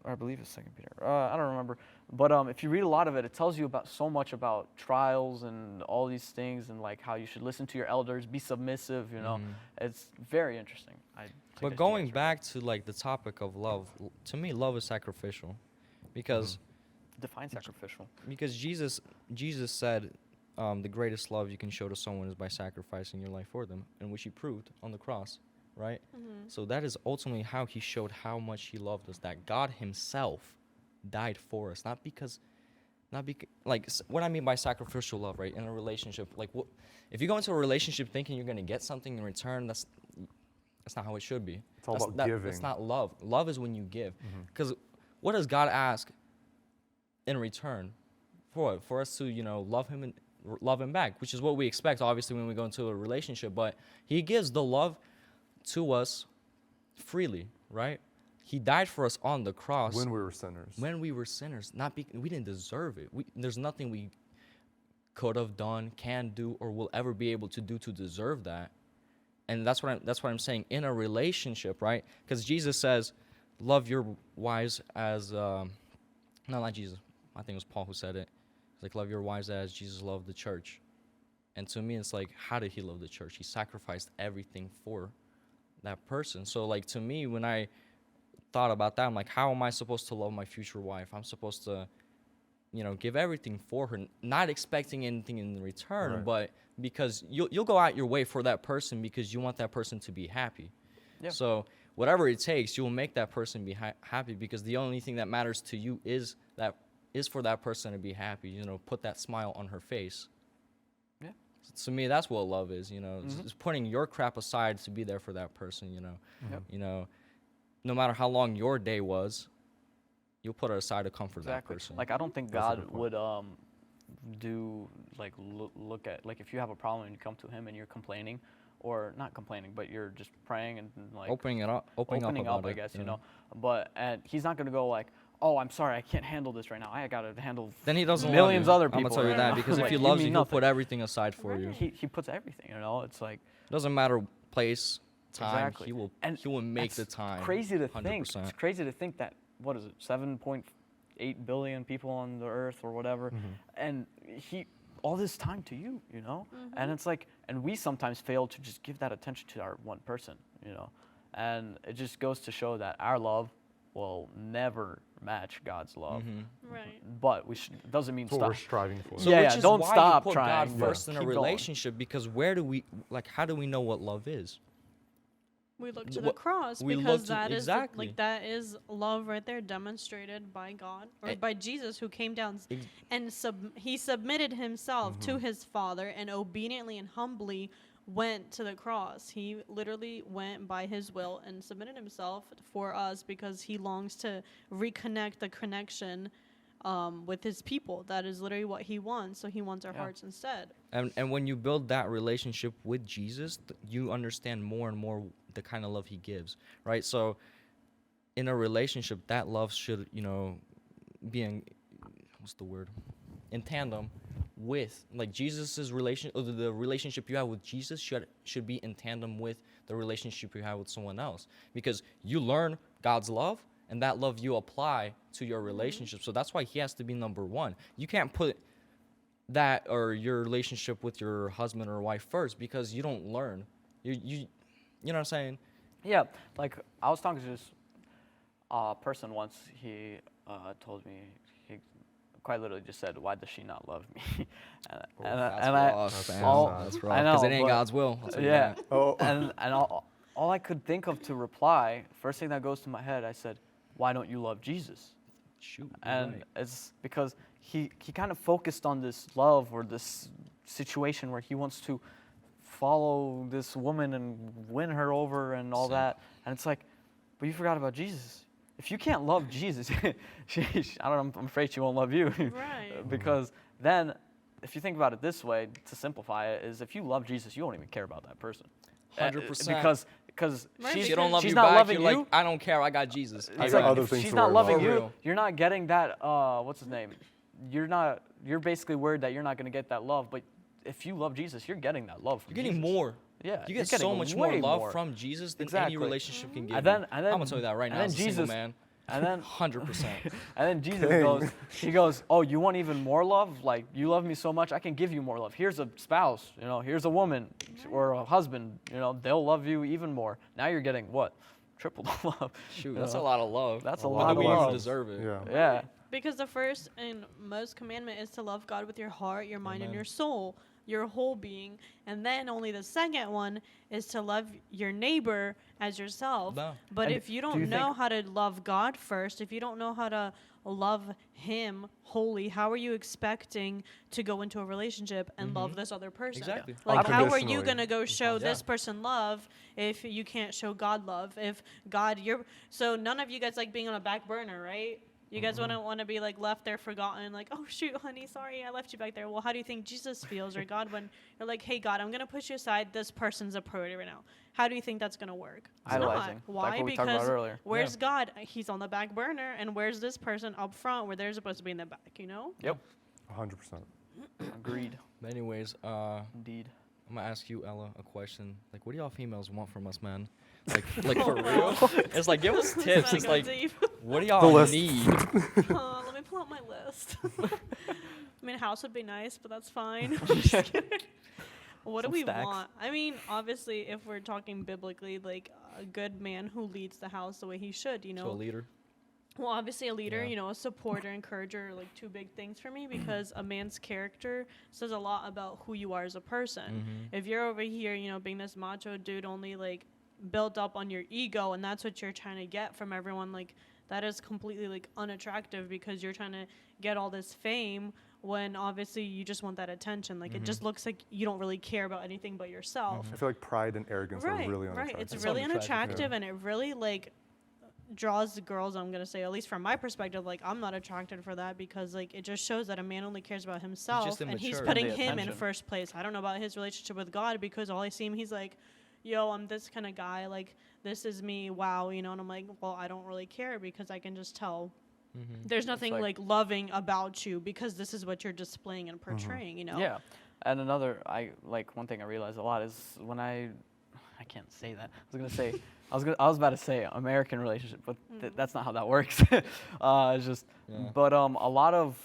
I believe it's Second Peter. I don't remember, but if you read a lot of it, it tells you about so much about trials and all these things, and like how you should listen to your elders, be submissive. You know, it's very interesting. But going back to like the topic of love, to me, love is sacrificial, because define sacrificial. because Jesus said the greatest love you can show to someone is by sacrificing your life for them, and which he proved on the cross, right? So that is ultimately how he showed how much he loved us, that God himself died for us, not because what I mean by sacrificial love, right? In a relationship, like if you go into a relationship thinking you're going to get something in return, that's not how it should be. It's all about That's giving. not love. Love is when you give. Because what does God ask in return? For what? For us to, love him and love him back, which is what we expect, obviously, when we go into a relationship. But he gives the love to us freely, right? He died for us on the cross. When we were sinners. When we were sinners. We didn't deserve it. There's nothing we could have done, can do, or will ever be able to do to deserve that. And that's what I'm saying in a relationship, right? Because Jesus says, "Love your wives as," no, not Jesus. I think it was Paul who said it. It's like, "Love your wives as Jesus loved the church." And to me, it's like, how did he love the church? He sacrificed everything for that person. So, like, to me, when I thought about that, I'm like, how am I supposed to love my future wife? I'm supposed to, give everything for her, not expecting anything in return, Right. but because you'll go out your way for that person because you want that person to be happy. Yeah. So whatever it takes, you will make that person be happy, because the only thing that matters to you is for that person to be happy. Put that smile on her face. Yeah. So to me, that's what love is. It's putting your crap aside to be there for that person. Yep. No matter how long your day was, you'll put it aside to comfort that person. Like I don't think That's a God good point. would do like look at, like, if you have a problem and you come to him and you're complaining, or not complaining, but you're just praying and like opening up opening about up, I it, guess, But and he's not gonna go like, "Oh, I'm sorry, I can't handle this right now. I gotta handle." Then he doesn't millions love you. other I'm gonna people tell you right that, now. because if Like, he you loves mean you, he'll nothing. put everything aside for you. He puts everything. It's like Doesn't matter place, time. Exactly. He will make the that's time. Crazy to think. 100%. It's crazy to think that, what is it, 7.8 billion people on the earth or whatever, and he all this time to you, and it's like, and we sometimes fail to just give that attention to our one person, and it just goes to show that our love will never match God's love. Right. But doesn't mean That's what we're stop. striving for. So Yeah, which yeah, is don't why stop you put trying. God first in a Keep going. relationship, because where do we, like, how do we know what love is? We look to the What- cross we because look to- that is exactly. like that is love right there, demonstrated by God or Eh, by Jesus, who came down Ex- and he submitted himself to his Father and obediently and humbly went to the cross. He literally went by his will and submitted himself for us because he longs to reconnect the connection with his people. That is literally what he wants. So he wants our hearts instead. And when you build that relationship with Jesus, you understand more and more the kind of love he gives, right? So in a relationship, that love should, be in, what's the word? In tandem with, like, Jesus's relation, or the relationship you have with Jesus should be in tandem with the relationship you have with someone else, because you learn God's love, and that love you apply to your relationship. So that's why he has to be number one. You can't put that or your relationship with your husband or wife first, because you don't learn. You know what I'm saying? Yeah, like I was talking to this person once. He told me, he quite literally just said, "Why does she not love me?" and That's I, rough, man. all- That's rough. I know, Because it ain't but- God's will. I'll tell you yeah, that. Oh. and all I could think of to reply, first thing that goes to my head, I said, "Why don't you love Jesus?" Shoot. you're And right. it's because he kind of focused on this love or this situation where he wants to follow this woman and win her over and all Simp. that. And it's like, but you forgot about Jesus. If you can't love Jesus, I don't know, I'm afraid she won't love you. Right. Because then, if you think about it this way, to simplify it, is if you love Jesus, you won't even care about that person. 100%. Because Right, She because don't love she's you not back, loving you're you. like, I don't care, I got Jesus. I It's got like, other if things she's to not worry loving about. you, For real. you're not getting that, what's his name? You're basically worried that you're not going to get that love, but if you love Jesus, you're getting that love from You're getting Jesus. more. Yeah, You you're get getting so much more way love from Jesus than Exactly. any relationship can give And then, you. and then, I'm gonna tell you that right and now then as a single Jesus, man. And then, 100%. and then Jesus Dang. goes, oh, you want even more love? Like, you love me so much, I can give you more love. Here's a spouse, here's a woman or a husband, they'll love you even more. Now you're getting what? Triple the love. Shoot, you that's know? a lot of love. That's a When lot do of we even love. deserve it? Yeah. Yeah. Because the first and most commandment is to love God with your heart, your mind, and Amen. your soul, your whole being. And then only the second one is to love your neighbor as yourself. No. But And if you do don't you know think- how to love God first, if you don't know how to love him wholly, how are you expecting to go into a relationship and love this other person? Exactly. Like, how are you Unconditionally. going to go show Yeah. this person love if you can't show God love? If God, so none of you guys like being on a back burner, right? You guys wouldn't want to be like left there forgotten, like, oh shoot, honey, sorry, I left you back there. Well, how do you think Jesus feels or God when you're like, hey God, I'm gonna push you aside. This person's a priority right now. How do you think that's gonna work? It's Idolizing. not. Like Why? what we talked about Because earlier. where's God? He's on the back burner, and where's this person up front where they're supposed to be in the back? Yep. 100%. Agreed. But anyways, Indeed. I'm gonna ask you, Ella, a question. Like, what do y'all females want from us, man? Like for real? It's like, give us tips. Not It's going like, deep. what do The y'all list. need? Let me pull out my list. I mean, a house would be nice, but that's fine. I'm just kidding. What Some do we stacks. want? I mean, obviously, if we're talking biblically, like a good man who leads the house the way he should, So a leader. Well, obviously a leader, Yeah. a supporter, encourager, are like two big things for me because a man's character says a lot about who you are as a person. Mm-hmm. If you're over here, being this macho dude only like built up on your ego and that's what you're trying to get from everyone, like that is completely like unattractive because you're trying to get all this fame when obviously you just want that attention. Like it just looks like you don't really care about anything but yourself. I feel like pride and arrogance Right, are really right. unattractive. It's It's really unattractive, unattractive yeah. and it really like draws the girls, I'm gonna say, at least from my perspective, like I'm not attracted for that because like it just shows that a man only cares about himself and he's immature. putting And the him in attention. first place. I don't know about his relationship with God because all I see him, he's like, yo, I'm this kind of guy, like this is me, wow, and I'm like, well, I don't really care because I can just tell there's nothing like- like loving about you because this is what you're displaying and portraying, Yeah. And one thing I realize a lot is when I can't say that. I was about to say American relationship, but that's not how that works. It's just, Yeah. but a lot of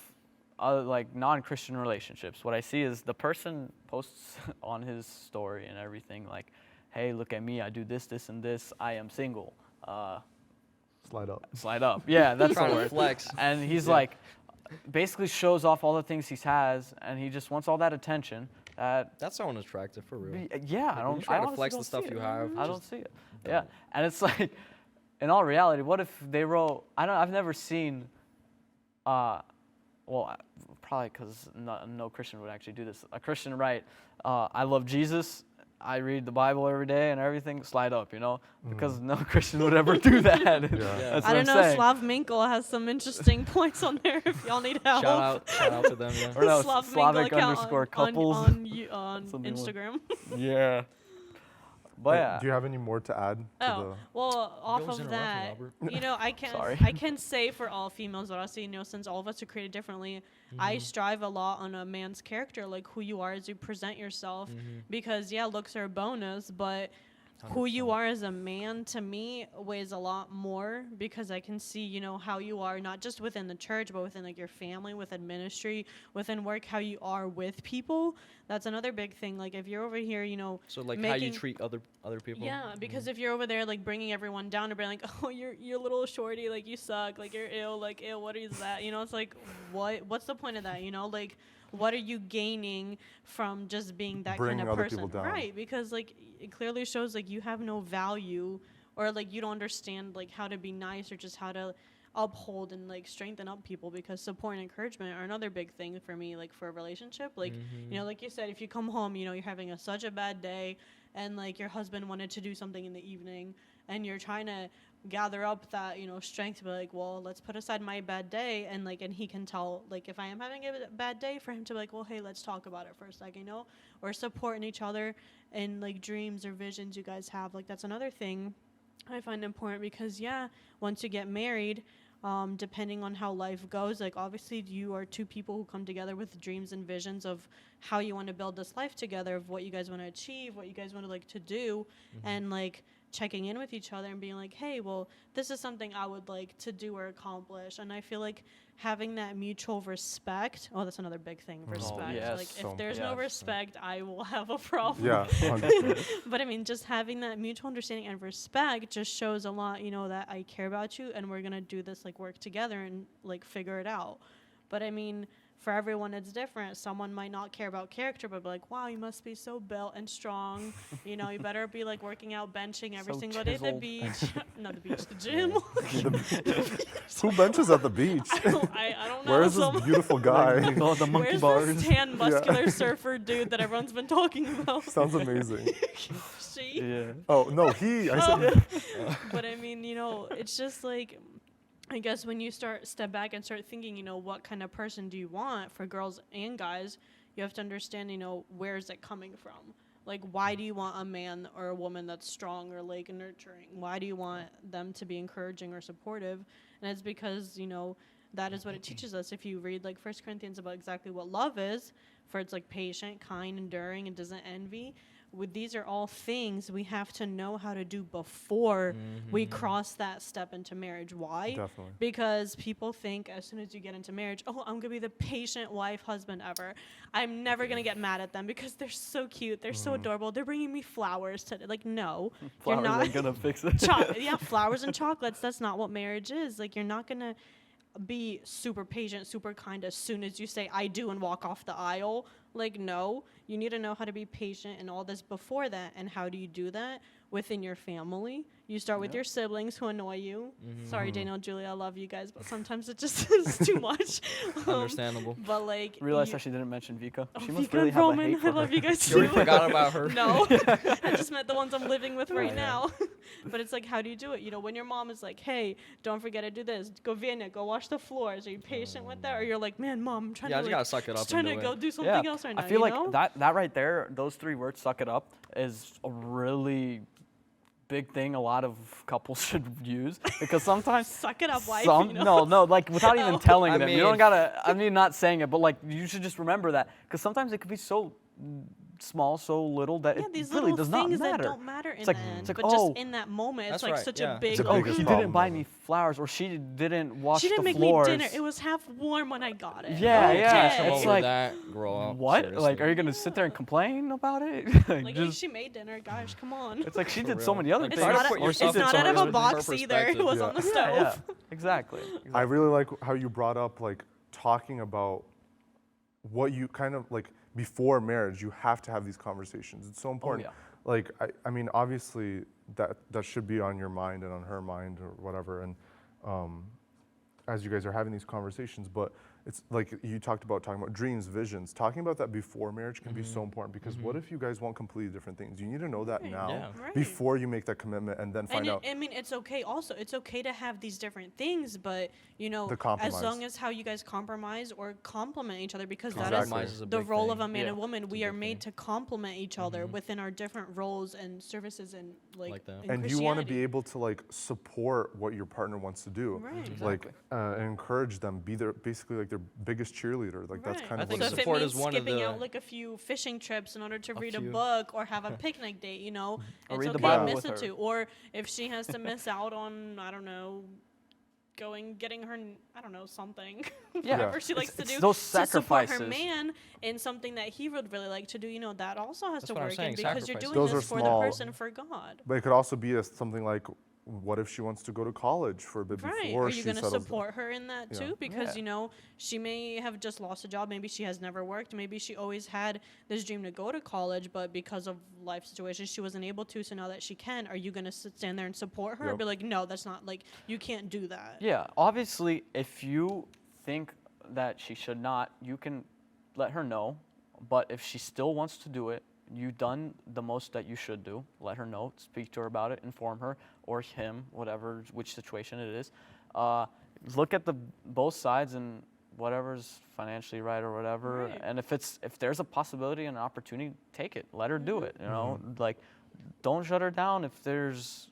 like non-Christian relationships, what I see is the person posts on his story and everything like, hey, look at me, I do this, this, and this, I am single. Slide up. Yeah, that's the Trying to word. flex. And he's Yeah. like, basically shows off all the things he has, and he just wants all that attention. That's so unattractive for real. Yeah, I Like, when don't. you try I to honestly flex don't the stuff see you it. have, I don't just see it. don't. Yeah, and it's like, in all reality, what if they wrote? I've never seen. Well, probably because no Christian would actually do this. A Christian write, "I love Jesus. I read the Bible every day and everything." Slide up, because no Christian would ever do that. That's Yeah. what I don't I'm know. saying. Slav Minkel has some interesting points on there if y'all need help. Shout out to them. Yeah. Or no, Slav Slavic Minkel account underscore on couples. on Something like- Instagram. Yeah. But yeah. Do you have any more to add to Oh, well, off always of interrupt me, that, Robert. I can Sorry. I can say for all females that I see, since all of us are created differently, I Mm-hmm. strive a lot on a man's character, like who you are as you present yourself, Mm-hmm. because looks are a bonus, but who you are as a man to me weighs a lot more, because I can see, how you are not just within the church, but within like your family, within ministry, within work, how you are with people. That's another big thing. Like if you're over here, So like how you making- treat other people. yeah, because if you're over there like bringing everyone down and being like, oh, you're a little shorty, like you suck, like you're ill, like ew, what is that? It's like what's the point of that? Like what are you gaining from just being that Bringing kind of other person? people down. Right, because like it clearly shows like you have no value, or like you don't understand like how to be nice, or just how to uphold and like strengthen up people, because support and encouragement are another big thing for me, like for a relationship. Like like you said, if you come home, you're having such a bad day, and like your husband wanted to do something in the evening, and you're trying to gather up that strength to be like, well, let's put aside my bad day, and like, and he can tell, like, if I am having a bad day, for him to be like, well, hey, let's talk about it for a second, or supporting each other and like dreams or visions you guys have. Like that's another thing I find important, because once you get married, depending on how life goes, like obviously you are two people who come together with dreams and visions of how you want to build this life together, of what you guys want to achieve, what you guys want to like to do, and like checking in with each other and being like, hey, well, this is something I would like to do or accomplish. And I feel like having that mutual respect, that's another big thing, respect. yes. Like So if there's no yes. respect, I will have a problem. Yeah, 100%. But I mean, just having that mutual understanding and respect just shows a lot, that I care about you and we're going to do this, like work together and like figure it out. But I mean, for everyone, it's different. Someone might not care about character, but be like, wow, you must be so built and strong. You better be like working out, benching every So single day at the chiseled. beach. Not the beach, the gym. Who benches at the beach? I don't know. Where is this beautiful guy? The monkey Where's bars. this tan, muscular surfer dude that everyone's been talking about? Sounds amazing. She? Yeah. Oh no, I said. But I mean, it's just like, I guess when you step back and start thinking, what kind of person do you want for girls and guys, you have to understand, where is it coming from? Like, why do you want a man or a woman that's strong or like nurturing? Why do you want them to be encouraging or supportive? And it's because, that is what it teaches us. If you read like 1 Corinthians about exactly what love is, for it's like patient, kind, enduring, and doesn't envy. These are all things we have to know how to do before we cross that step into marriage. Why? Definitely. Because people think as soon as you get into marriage, oh, I'm going to be the patient wife, husband ever. I'm never going to get mad at them because they're so cute. They're so adorable. They're bringing me flowers today. Like, no. Flowers you're not. ain't gonna fix it. Flowers and chocolates. That's not what marriage is. Like, you're not going to be super patient, super kind as soon as you say I do and walk off the aisle. Like, no, you need to know how to be patient and all this before that. And how do you do that? Within your family. You start with your siblings who annoy you. Sorry, Daniel, Julia, I love you guys, but sometimes it just is too much. Understandable. But like, Realized that she didn't mention Vika. Oh, She must Vika really and have a Roman, hate for I love her. you guys You already too. forgot about her. No, I just meant the ones I'm living with right yeah. now. But it's like, how do you do it? When your mom is like, hey, don't forget to do this. Go Vienna, go wash the floors. Are you patient with that? Or you're like, man, mom, I'm trying Yeah, I to just like, gotta suck it up just and trying to do go it. do something else right now. I feel like you know? that right there, those 3 words, suck it up, is a really big thing a lot of couples should use, because sometimes Suck it up, wife. no, like without even No. telling I them. You mean- don't gotta, not saying it, but like you should just remember that, because sometimes it could be so small, so little that Yeah, it these really little does not things matter. that don't matter in It's the like- end, it's like, but oh, just in that moment, it's that's like right, such yeah. a big. It's a It's like, oh, biggest he problem didn't buy ever. me flowers, or she didn't wash She didn't the make floors. me dinner. It was half warm when I got it. Yeah, Okay. yeah, Come it's over like, that, grow up. what? seriously. Like, are you gonna sit there and complain about it? Like, at least just, she made dinner, guys. Come on. it's like she For did so real. many other Like, It's things. try to not, put it's yourself not into out of a her box either. It perspective. was Yeah. on the Yeah, stove. yeah, exactly. I really like how you brought up like talking about what you kind of like before marriage. You have to have these conversations. It's so important. yeah. Like I mean, obviously that should be on your mind and on her mind or whatever. And as you guys are having these conversations, but it's like you talked about talking about dreams, visions. Talking about that before marriage can be so important because what if you guys want completely different things? You need to know that Right. now Yeah. Right. before you make that commitment and then find out. I mean, it's okay. Also, it's okay to have these different things, but you know, The as compromise. long as how you guys compromise or complement each other, because Exactly. that is Compromise is a the big role thing. of a man Yeah. and woman. We a are big made thing. to complement each other within our different roles and services and Like that. in And you want to be Christianity. able to like support what your partner wants to do, Right. like encourage them, be their basically like their biggest cheerleader. Like that's Right. kind I of think what So it if it support means is one of skipping the- out like a few fishing trips in order to read a few. book or have a picnic date, you know, Or it's read the okay Bible to miss with it her. too. Or if she has to miss out on, I don't know, getting her, I don't know, something, Yeah. whatever she likes to It's do those to support her sacrifices. man in something that he would really like to do, you know, that also has That's to what I'm work in saying, because you're sacrifices. doing Those are this for small. the person, for God. But it could also be something like, what if she wants to go to college for a bit Right. before Are she you going to settles support her in that Yeah. too? Because, Yeah. you know, she may have just lost a job. Maybe she has never worked. Maybe she always had this dream to go to college, but because of life situations, she wasn't able to. So now that she can, are you going to stand there and support her? Or Yep. be like, no, that's not, like, you can't do that. Yeah, obviously, if you think that she should not, you can let her know. But if she still wants to do it, you've done the most that you should do. Let her know, speak to her about it, inform her, or him, whatever, which situation it is. Look at the both sides and whatever's financially right or whatever. Right. And if there's a possibility and an opportunity, take it. Let her do it. You know, like, don't shut her down if there's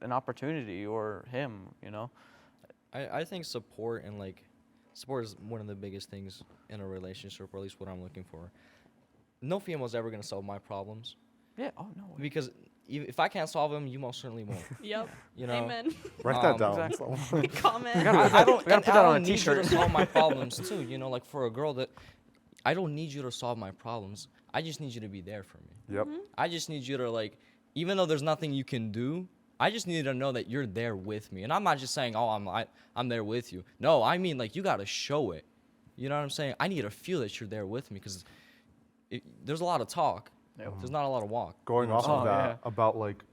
an opportunity or him. You know. I think support and like support is one of the biggest things in a relationship, or at least what I'm looking for. No female's ever gonna solve my problems Yeah. Oh no. way. because if I can't solve them, you most certainly won't. Yep. You know. Amen. Write that down. Exactly. So- Comment. I don't. We gotta and put I that on don't a need you t-shirt. to solve my problems too. You know, like for a girl that, I don't need you to solve my problems. I just need you to be there for me. Yep. I just need you to like, even though there's nothing you can do, I just need to know that you're there with me. And I'm not just saying, oh, I'm there with you. No, I mean like you gotta show it. You know what I'm saying? I need to feel that you're there with me because there's a lot of talk. Yep. There's not a lot of walk. Going off Oh, of that yeah. about like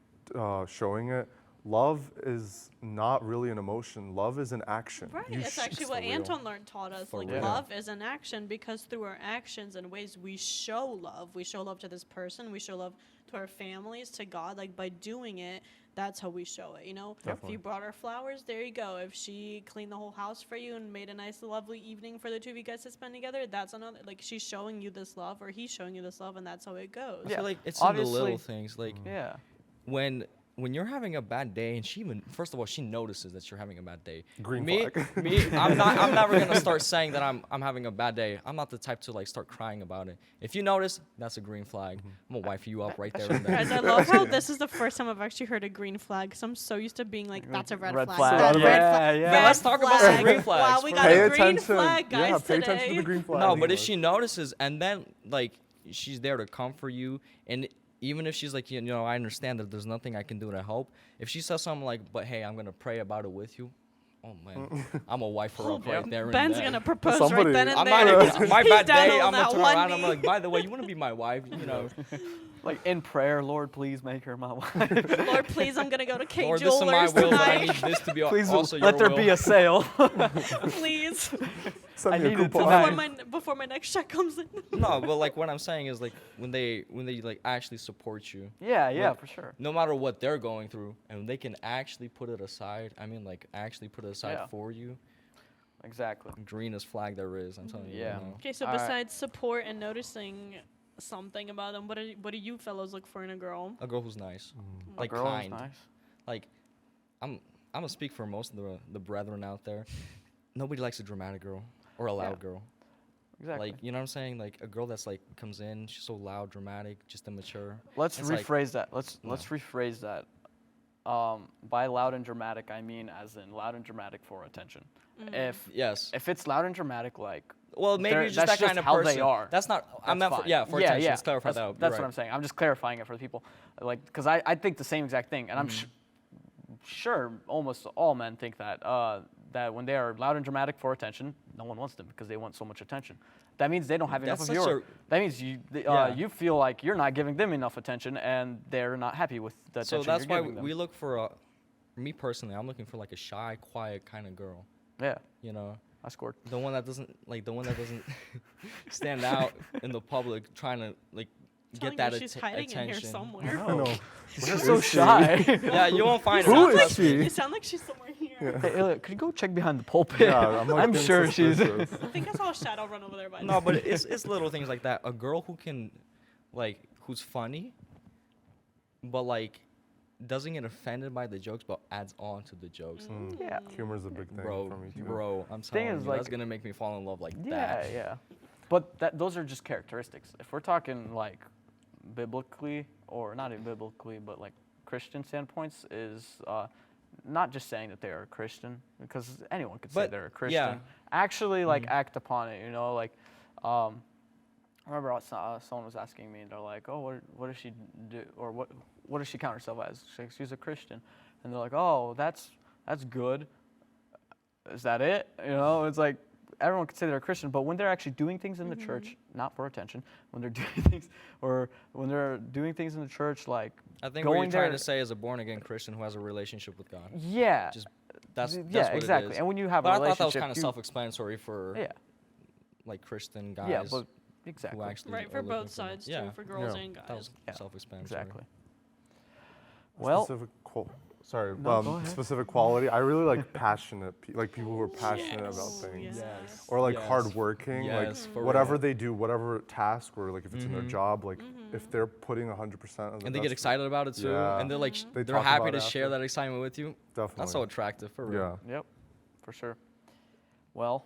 showing it, love is not really an emotion. Love is an action. Right, You that's sh- actually it's what for real. Anton taught us. For Like, real. love is an action because through our actions and ways we show love. We show love to this person. We show love to our families, to God. Like, by doing it, that's how we show it, you know? If Definitely. you brought her flowers, there you go. If she cleaned the whole house for you and made a nice, lovely evening for the two of you guys to spend together, that's another, like, she's showing you this love or he's showing you this love, and that's how it goes. I Yeah. feel like it's in the Obviously- little things. Like Yeah. when you're having a bad day, and she even first of all she notices that you're having a bad day. Green me, flag. me, I'm never gonna start saying that I'm having a bad day. I'm not the type to like start crying about it. If you notice, that's a green flag. I'm gonna wife you up right there and Guys, then. I love how this is the first time I've actually heard a green flag. Because I'm so used to being like, that's a red, Red flag. flag. That's Yeah, red flag. yeah. Red Let's talk about some green flags Wow, we for got Pay a green attention. flag, guys, yeah, today. pay attention to the green flag. No, but if she notices and then like she's there to comfort you, and even if she's like, you know, I understand that there's nothing I can do to help. If she says something like, but hey, I'm gonna pray about it with you. Oh man, I'm a wife her up right there. and Ben's then. gonna propose Somebody- right then and I'm there. not even, my He's bad down day. on I'm gonna that turn one around. I'm knee. like, by the way, you wanna be my wife? You know, Like in prayer, Lord, please make her my wife. Lord, please, I'm gonna go to K Lord, this is my Jewelers will, but I need tonight. this to be Please also let your there will. be a sale. Please, Send I me a needed to coupon. know. before my next check comes in. No, but like what I'm saying is like when they like actually support you, yeah, Like, for sure. no matter what they're going through, and they can actually put it aside. I mean, like actually put it aside Yeah. for you. Exactly. Greenest flag there is. I'm telling you. Yeah. Right now. Okay, so All right. besides support and noticing something about them, what do you fellows look for in a girl? A girl who's nice, A like girl is kind. nice. Like, I'm gonna speak for most of the brethren out there. Nobody likes a dramatic girl or a loud Yeah. girl. Exactly. Like, you know what I'm saying? Like a girl that's like comes in, she's so loud, dramatic, just immature. Let's It's like- rephrase that. Let's No. rephrase that. By loud and dramatic, I mean as in loud and dramatic for attention. Yes. If it's loud and dramatic, like Well, maybe they're- you're just that's that kind of how person. they are. That's not. I that's meant for, fine. yeah, for attention. Let's clarify that's, that. That's what I'm saying. I'm just clarifying it for the people, like, because I think the same exact thing, and I'm sure almost all men think that that when they are loud and dramatic for attention, no one wants them because they want so much attention. That means they don't have enough That's of such your. a- That means you feel like you're not giving them enough attention, and they're not happy with the So attention that's you're why giving them. we look for a. Me personally, I'm looking for like a shy, quiet kind of girl. Yeah, You know, I scored. the one that doesn't stand out in the public, trying to like Telling get that me she's hiding in here attention. somewhere. I know. She's so shy. Yeah, you won't find her. Who That's is trust me. she? You sound like she's somewhere here. Hey, Elliot, could you go check behind the pulpit? Yeah, I'm, like, I'm being sure she's. suspicious. I think I saw a shadow run over there by No, now. but it's little things like that. A girl who can, like, who's funny, but like, doesn't get offended by the jokes, but adds on to the jokes. Yeah. Humor's a big thing Bro, for me too. I'm Thing telling is, you, that's like- gonna make me fall in love like Yeah, that. yeah. But those are just characteristics. If we're talking like biblically, or not even biblically, but like Christian standpoints, is not just saying that they are a Christian, because anyone could say But, they're a Christian. yeah. Actually, like act upon it. You know, like I remember someone was asking me, and they're like, "Oh, what does she do, or what does she count herself as?" She's a Christian, and they're like, "Oh, that's good. Is that it?" You know, it's like everyone could say they're a Christian, but when they're actually doing things in the church, not for attention, when they're doing things, or when they're doing things in the church, like I think what going you're trying there, to say is a born again Christian who has a relationship with God. yeah, Just that's yeah, what exactly. It is. And when you have But a I thought relationship, that was kind of you- self-explanatory for yeah, like Christian guys yeah, but who exactly, actually Right, are for looking both sides, too, yeah. for girls Yeah. and That guys. was Yeah, self-explanatory. exactly. Well, Specific quality. I really like passionate, like people who are passionate about Yes. things, Yes. or like Yes. hardworking. Yes, like for whatever real. they do, whatever task, or like if it's in their job, like if they're putting 100% of it, And they get that's excited about it too, Yeah. and they're like, They they're talk happy about to it share after. that excitement with you. Definitely. That's so attractive for real. Yeah. yep, for sure. Well,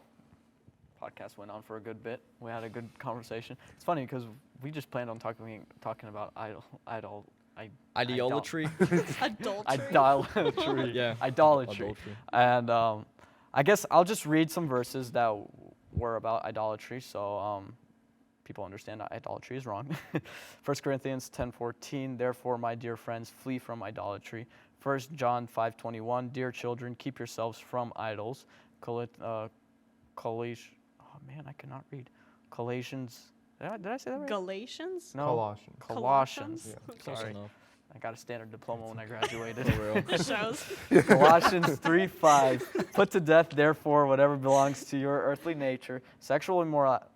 podcast went on for a good bit. We had a good conversation. It's funny because we just planned on talking about Idolatry. Adultery. idolatry. Yeah. Idolatry. Adultery. And I guess I'll just read some verses that were about idolatry, so people understand that idolatry is wrong. 1 Corinthians 10:14. Therefore, my dear friends, flee from idolatry. 1 John 5:21. Dear children, keep yourselves from idols. Oh man, I cannot read. Galatians. Did I say that right? Galatians? No. Colossians. Colossians. Yeah. Close Sorry. enough. I got a standard diploma when I graduated. For real. It shows. Colossians 3:5. Put to death, therefore, whatever belongs to your earthly nature: sexual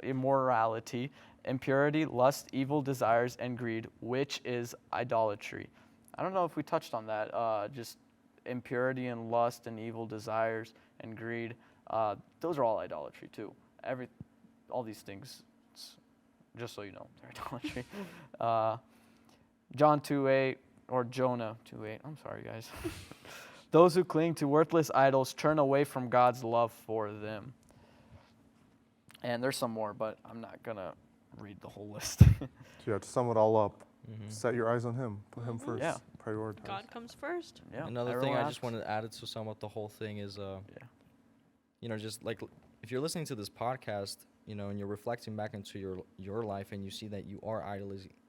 immorality, impurity, lust, evil desires, and greed, which is idolatry. I don't know if we touched on that. Just impurity and lust and evil desires and greed. Those are all idolatry too. All these things. Just so you know, they're idolatry. John 2:8 or Jonah 2:8. I'm sorry, guys. Those who cling to worthless idols turn away from God's love for them. And there's some more, but I'm not gonna read the whole list. So yeah, to sum it all up, set your eyes on Him. Put Him first. Yeah. Prioritize. God comes first. Yeah, Another thing everyone I just asks. wanted to add to sum up the whole thing is, Yeah. you know, just like if you're listening to this podcast, you know, and you're reflecting back into your life, and you see that you are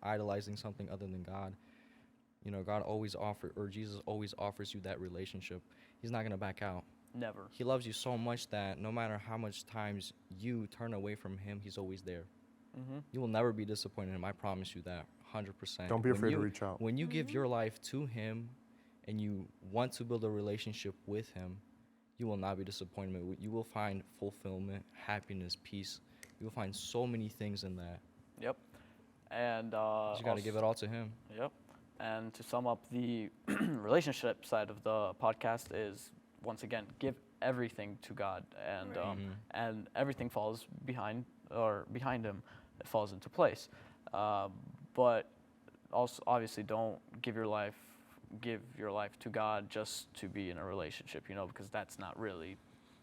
idolizing something other than God, you know, Jesus always offers you that relationship. He's not gonna back out. Never. He loves you so much that no matter how much times you turn away from Him, He's always there. Mm-hmm. You will never be disappointed in Him. I promise you that, 100%. Don't be When afraid to you- reach out. When you give your life to Him, and you want to build a relationship with Him, you will not be disappointed. You will find fulfillment, happiness, peace. You will find so many things in that. Yep. And You got to give it all to Him. Yep. And to sum up the relationship side of the podcast is, once again, give everything to God, and Right. and everything falls behind Him. It falls into place. But also, obviously, don't give your life to God just to be in a relationship, you know, because that's not really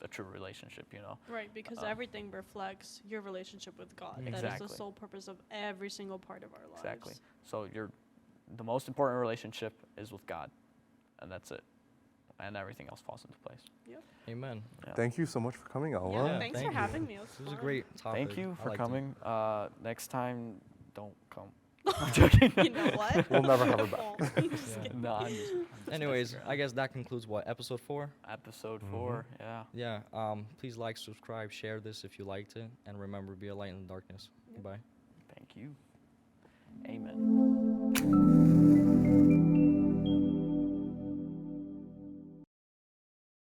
a true relationship, you know. Right, because everything reflects your relationship with God. That is Exactly. the sole purpose of every single part of our lives. Exactly. So the most important relationship is with God, and that's it. And everything else falls into place. Yep. Amen. Yeah. Thank you so much for coming, Allah. Yeah, Yeah, thanks thank for you. having me. It was, This was a fun. great topic. Thank you I for liked it. coming. Next time, don't come. I'm joking. You know what? We'll never have her back. Won't. I'm just Yeah. kidding. No, I'm just Anyways, messing around. I guess that concludes what, episode 4? Episode 4, yeah. Yeah. Please like, subscribe, share this if you liked it, and remember, be a light in the darkness. Yep. Bye. Thank you.